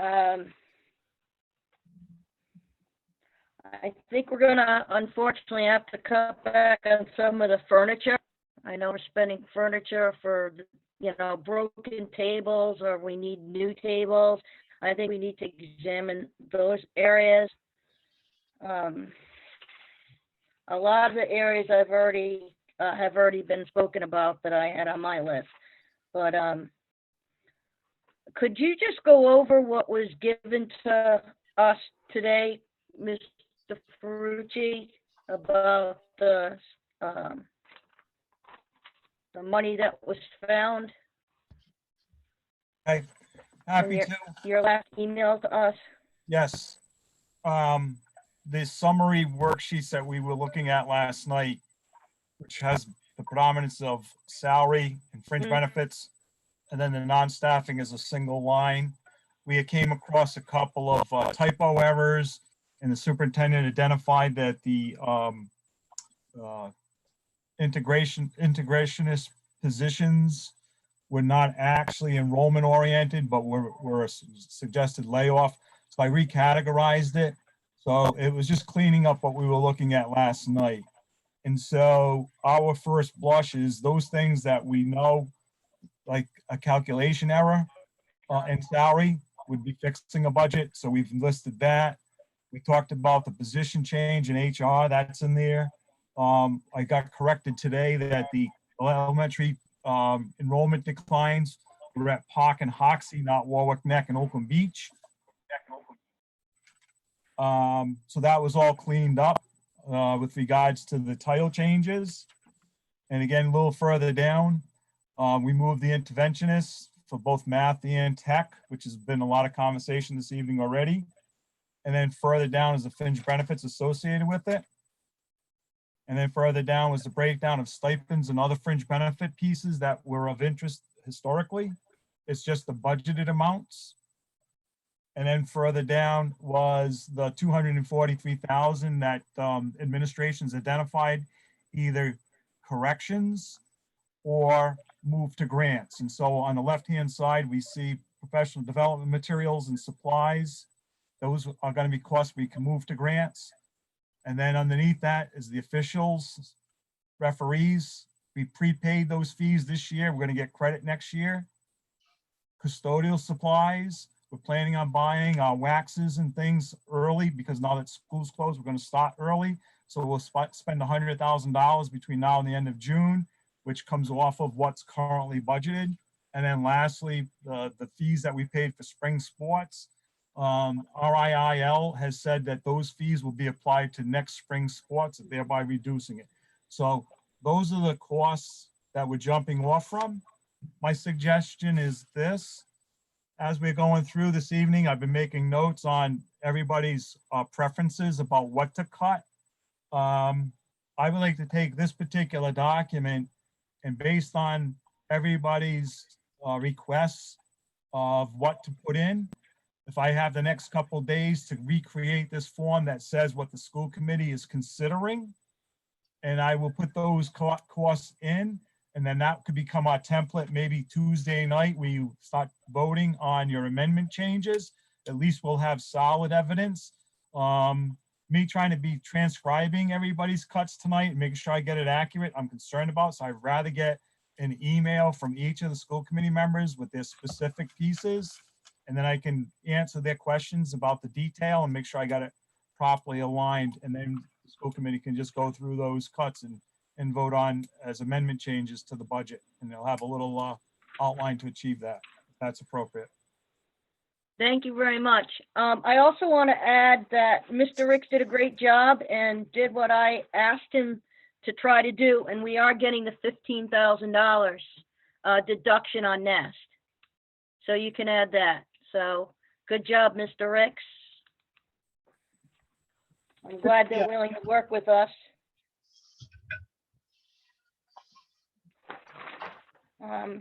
I think we're gonna unfortunately have to cut back on some of the furniture. I know we're spending furniture for, broken tables, or we need new tables. I think we need to examine those areas. A lot of the areas have already been spoken about that I had on my list, but could you just go over what was given to us today, Mr. Ferrucci, about the money that was found? Okay, happy to. Your last email to us? Yes. The summary worksheets that we were looking at last night, which has the predominance of salary and fringe benefits, and then the non-staffing is a single line. We came across a couple of typo errors, and the superintendent identified that the integrationist positions were not actually enrollment oriented, but were a suggested layoff. So I recategorized it. So it was just cleaning up what we were looking at last night. And so our first blush is those things that we know, like a calculation error in salary would be fixing a budget. So we've listed that. We talked about the position change in HR, that's in there. I got corrected today that the elementary enrollment declines were at Park and Hoxie, not Warwick Neck and Oakland Beach. So that was all cleaned up with regards to the title changes. And again, a little further down, we moved the interventionists for both math and tech, which has been a lot of conversation this evening already. And then further down is the fringe benefits associated with it. And then further down was the breakdown of stipends and other fringe benefit pieces that were of interest historically. It's just the budgeted amounts. And then further down was the 243,000 that administrations identified, either corrections or move to grants. And so on the left-hand side, we see professional development materials and supplies. Those are going to be costs we can move to grants. And then underneath that is the officials, referees. We prepaid those fees this year. We're going to get credit next year. Custodial supplies. We're planning on buying our waxes and things early because now that school's closed, we're going to start early. So we'll spend $100,000 between now and the end of June, which comes off of what's currently budgeted. And then lastly, the fees that we paid for spring sports. RIIL has said that those fees will be applied to next spring sports, thereby reducing it. So those are the costs that we're jumping off from. My suggestion is this. As we're going through this evening, I've been making notes on everybody's preferences about what to cut. I would like to take this particular document and based on everybody's requests of what to put in, if I have the next couple days to recreate this form that says what the school committee is considering, and I will put those costs in, and then that could become our template. Maybe Tuesday night, we start voting on your amendment changes. At least we'll have solid evidence. Me trying to be transcribing everybody's cuts tonight and making sure I get it accurate, I'm concerned about. So I'd rather get an email from each of the school committee members with their specific pieces. And then I can answer their questions about the detail and make sure I got it properly aligned. And then the school committee can just go through those cuts and vote on as amendment changes to the budget. And they'll have a little outline to achieve that, if that's appropriate. Thank you very much. I also want to add that Mr. Ricks did a great job and did what I asked him to try to do. And we are getting the $15,000 deduction on Nest. So you can add that. So good job, Mr. Ricks. I'm glad they're willing to work with us. I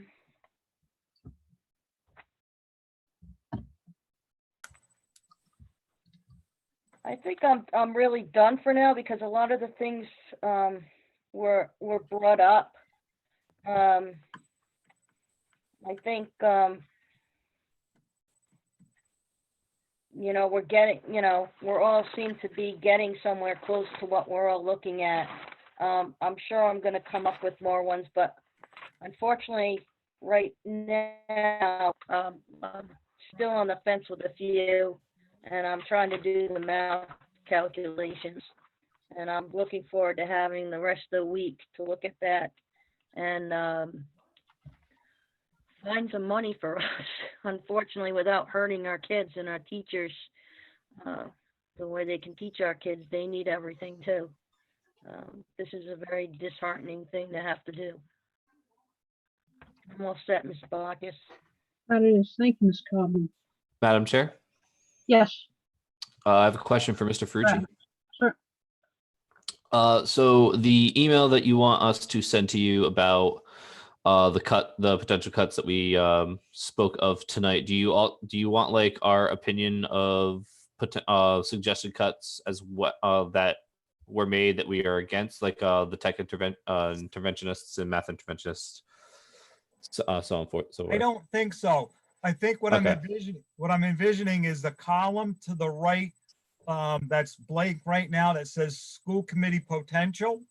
think I'm really done for now because a lot of the things were brought up. I think you know, we're getting, you know, we're all seem to be getting somewhere close to what we're all looking at. I'm sure I'm going to come up with more ones, but unfortunately, right now, I'm still on the fence with a few, and I'm trying to do the math calculations. And I'm looking forward to having the rest of the week to look at that and find some money for us, unfortunately, without hurting our kids and our teachers. The way they can teach our kids, they need everything too. This is a very disheartening thing to have to do. I'm all set, Ms. Balakis. That is, thank you, Ms. Cobb. Madam Chair, Yes, I have a question for Mr. Ferrucci. sure. So the email that you want us to send to you about the potential cuts that we spoke of tonight, do you want like our opinion of suggested cuts as what that were made that we are against, like the tech interventionists and math interventionists, so on and forth. So I don't think so. I think what I'm envisioning is the column to the right that's blank right now that says school committee potential.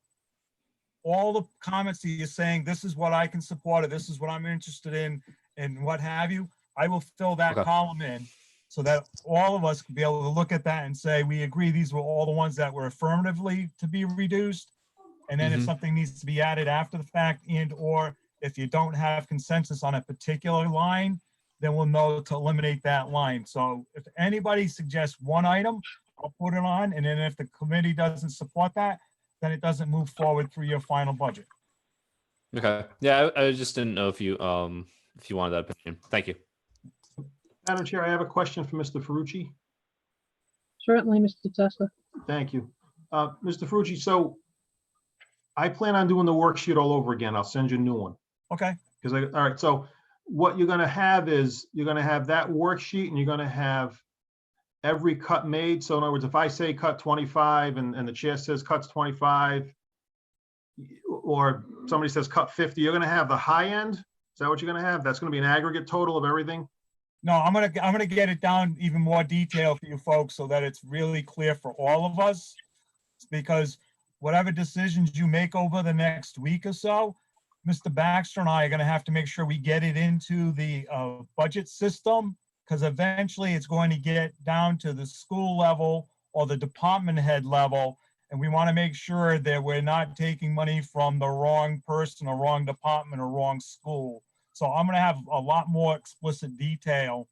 All the comments that you're saying, this is what I can support, or this is what I'm interested in, and what have you, I will fill that Okay. column in so that all of us can be able to look at that and say, we agree these were all the ones that were affirmatively to be reduced. And then if Mhm. something needs to be added after the fact, and or if you don't have consensus on a particular line, then we'll know to eliminate that line. So if anybody suggests one item, I'll put it on, and then if the committee doesn't support that, then it doesn't move forward through your final budget. Okay. Yeah, I just didn't know if you wanted that opinion. Thank you. Madam Chair, I have a question for Mr. Ferrucci. Certainly, Mr. Testa. Thank you. Mr. Ferrucci, so I plan on doing the worksheet all over again. I'll send you a new one. Okay, All right, so what you're gonna have is, you're gonna have that worksheet and you're gonna have every cut made. So in other words, if I say cut 25 and the chair says cuts 25, or somebody says cut 50, you're gonna have the high end? Is that what you're gonna have? That's gonna be an aggregate total of everything? no, I'm gonna get it down even more detail for you folks so that it's really clear for all of us. Because whatever decisions you make over the next week or so, Mr. Baxter and I are gonna have to make sure we get it into the budget system, because eventually it's going to get down to the school level or the department head level. And we want to make sure that we're not taking money from the wrong person or wrong department or wrong school. So I'm gonna have a lot more explicit detail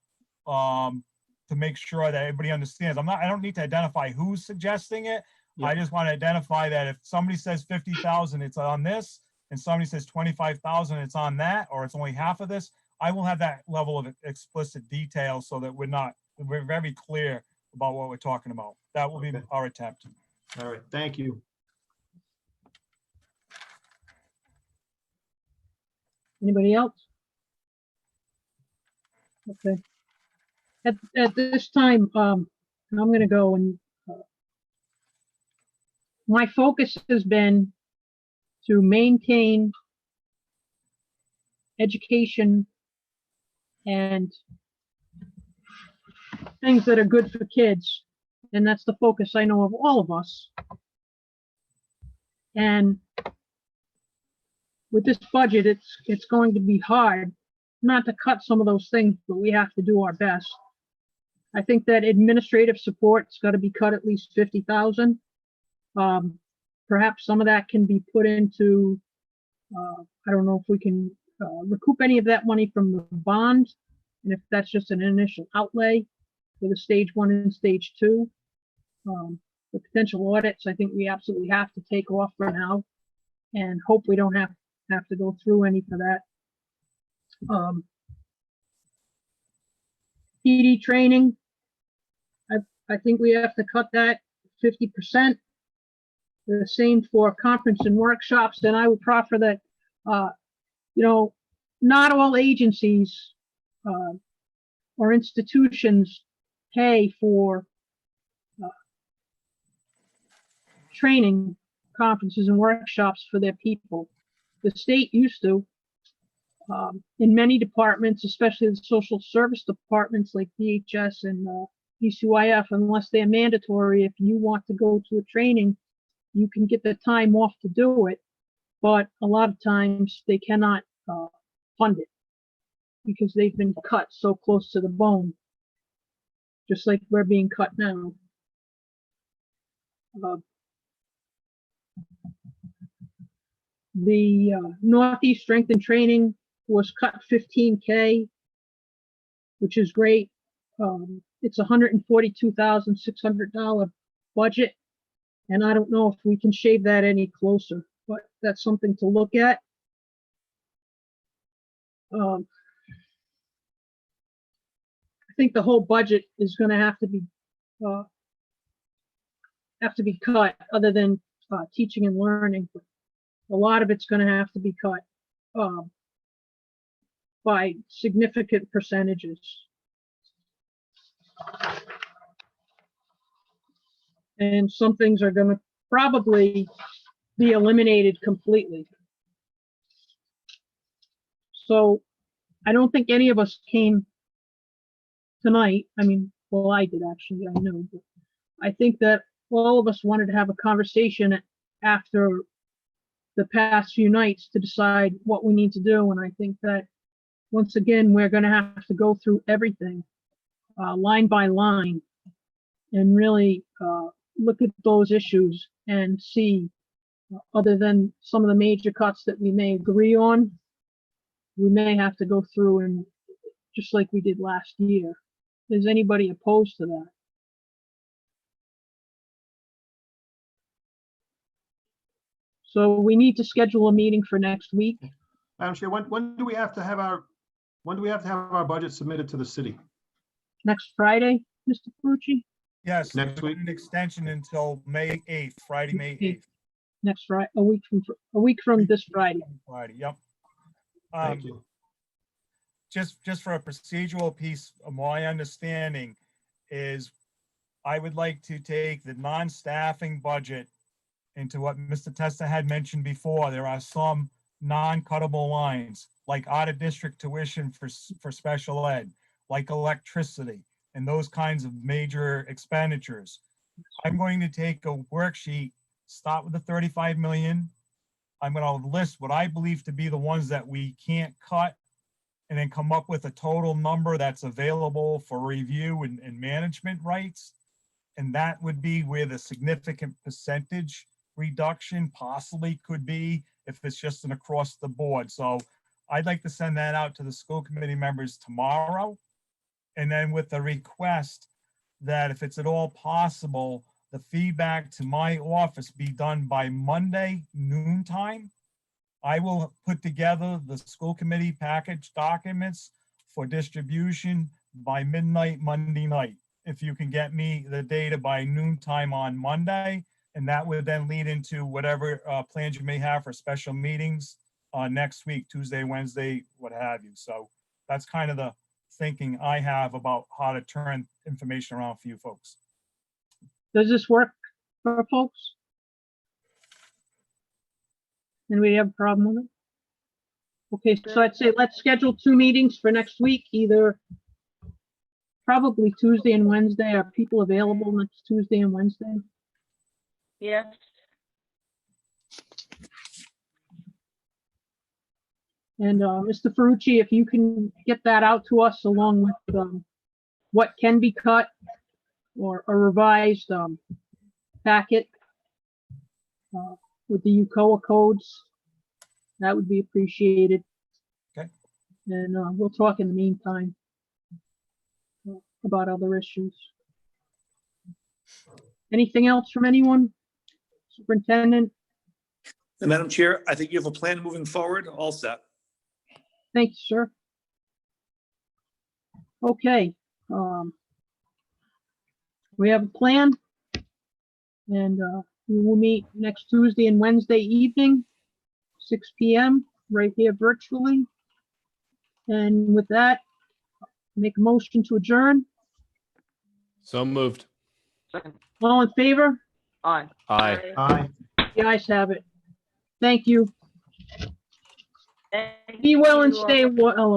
to make sure that everybody understands. I don't need to identify who's suggesting it. Yeah. I just want to identify that if somebody says 50,000, it's on this, and somebody says 25,000, it's on that, or it's only half of this, I will have that level of explicit detail so that we're very clear about what we're talking about. That will be Okay. our attempt. All right, thank you. Anybody else? Okay. At this time, I'm gonna go and my focus has been to maintain education and things that are good for kids. And that's the focus I know of all of us. And with this budget, it's going to be hard not to cut some of those things, but we have to do our best. I think that administrative support's got to be cut at least 50,000. Perhaps some of that can be put into, I don't know if we can recoup any of that money from the bond, and if that's just an initial outlay for the stage 1 and stage 2. The potential audits, I think we absolutely have to take off for now, and hope we don't have to go through any for that. PD training, I think we have to cut that 50%. The same for conference and workshops. And I would proffer that, not all agencies or institutions pay for training, conferences and workshops for their people. The state used to. In many departments, especially the social service departments like DHS and DCYF, unless they're mandatory, if you want to go to a training, you can get the time off to do it, but a lot of times they cannot fund it because they've been cut so close to the bone, just like we're being cut now. The Northeast Strength and Training was cut $15K, which is great. It's $142,600 budget. And I don't know if we can shave that any closer, but that's something to look at. I think the whole budget is going to have to be cut, other than teaching and learning. A lot of it's going to have to be cut by significant percentages. And some things are going to probably be eliminated completely. So I don't think any of us came tonight. I mean, well, I did actually, I know, but I think that all of us wanted to have a conversation after the past few nights to decide what we need to do. And I think that, once again, we're going to have to go through everything line by line and really look at those issues and see, other than some of the major cuts that we may agree on, we may have to go through and just like we did last year. Is anybody opposed to that? So we need to schedule a meeting for next week. Madam Chair, when do we have to have our budget submitted to the city? Next Friday, Mr. Carucci? Yes, Next week? an extension until May 8th, Friday, May 8th. Next Friday, a week from this Friday. Friday, yep. Thank you. Just for a procedural piece, my understanding is I would like to take the non-staffing budget into what Mr. Testa had mentioned before. There are some non-cuttable lines, like out-of-district tuition for special ed, like electricity, and those kinds of major expenditures. I'm going to take a worksheet, start with the 35 million. I'm going to list what I believe to be the ones that we can't cut, and then come up with a total number that's available for review and management rights. And that would be where the significant percentage reduction possibly could be if it's just an across the board. So I'd like to send that out to the school committee members tomorrow. And then with the request that if it's at all possible, the feedback to my office be done by Monday noontime. I will put together the school committee package documents for distribution by midnight Monday night. If you can get me the data by noontime on Monday, and that would then lead into whatever plans you may have for special meetings next week, Tuesday, Wednesday, what have you. So that's kind of the thinking I have about how to turn information around for you folks. Does this work for folks? Anybody have a problem with it? Okay, so I'd say let's schedule 2 meetings for next week, either probably Tuesday and Wednesday. Are people available next Tuesday and Wednesday? Yes. And Mr. Ferrucci, if you can get that out to us along with what can be cut or a revised packet with the UCOA codes, that would be appreciated. Okay. And we'll talk in the meantime about other issues. Anything else from anyone? Superintendent? And Madam Chair, I think you have a plan moving forward. All set. Thank you, sir. Okay. We have a plan, and we will meet next Tuesday and Wednesday evening, 6 p.m. right here virtually. And with that, make a motion to adjourn. So moved. Second. All in favor? Aye. Aye. Aye. The ayes have it. Thank you. Thank Be well and you all. stay well.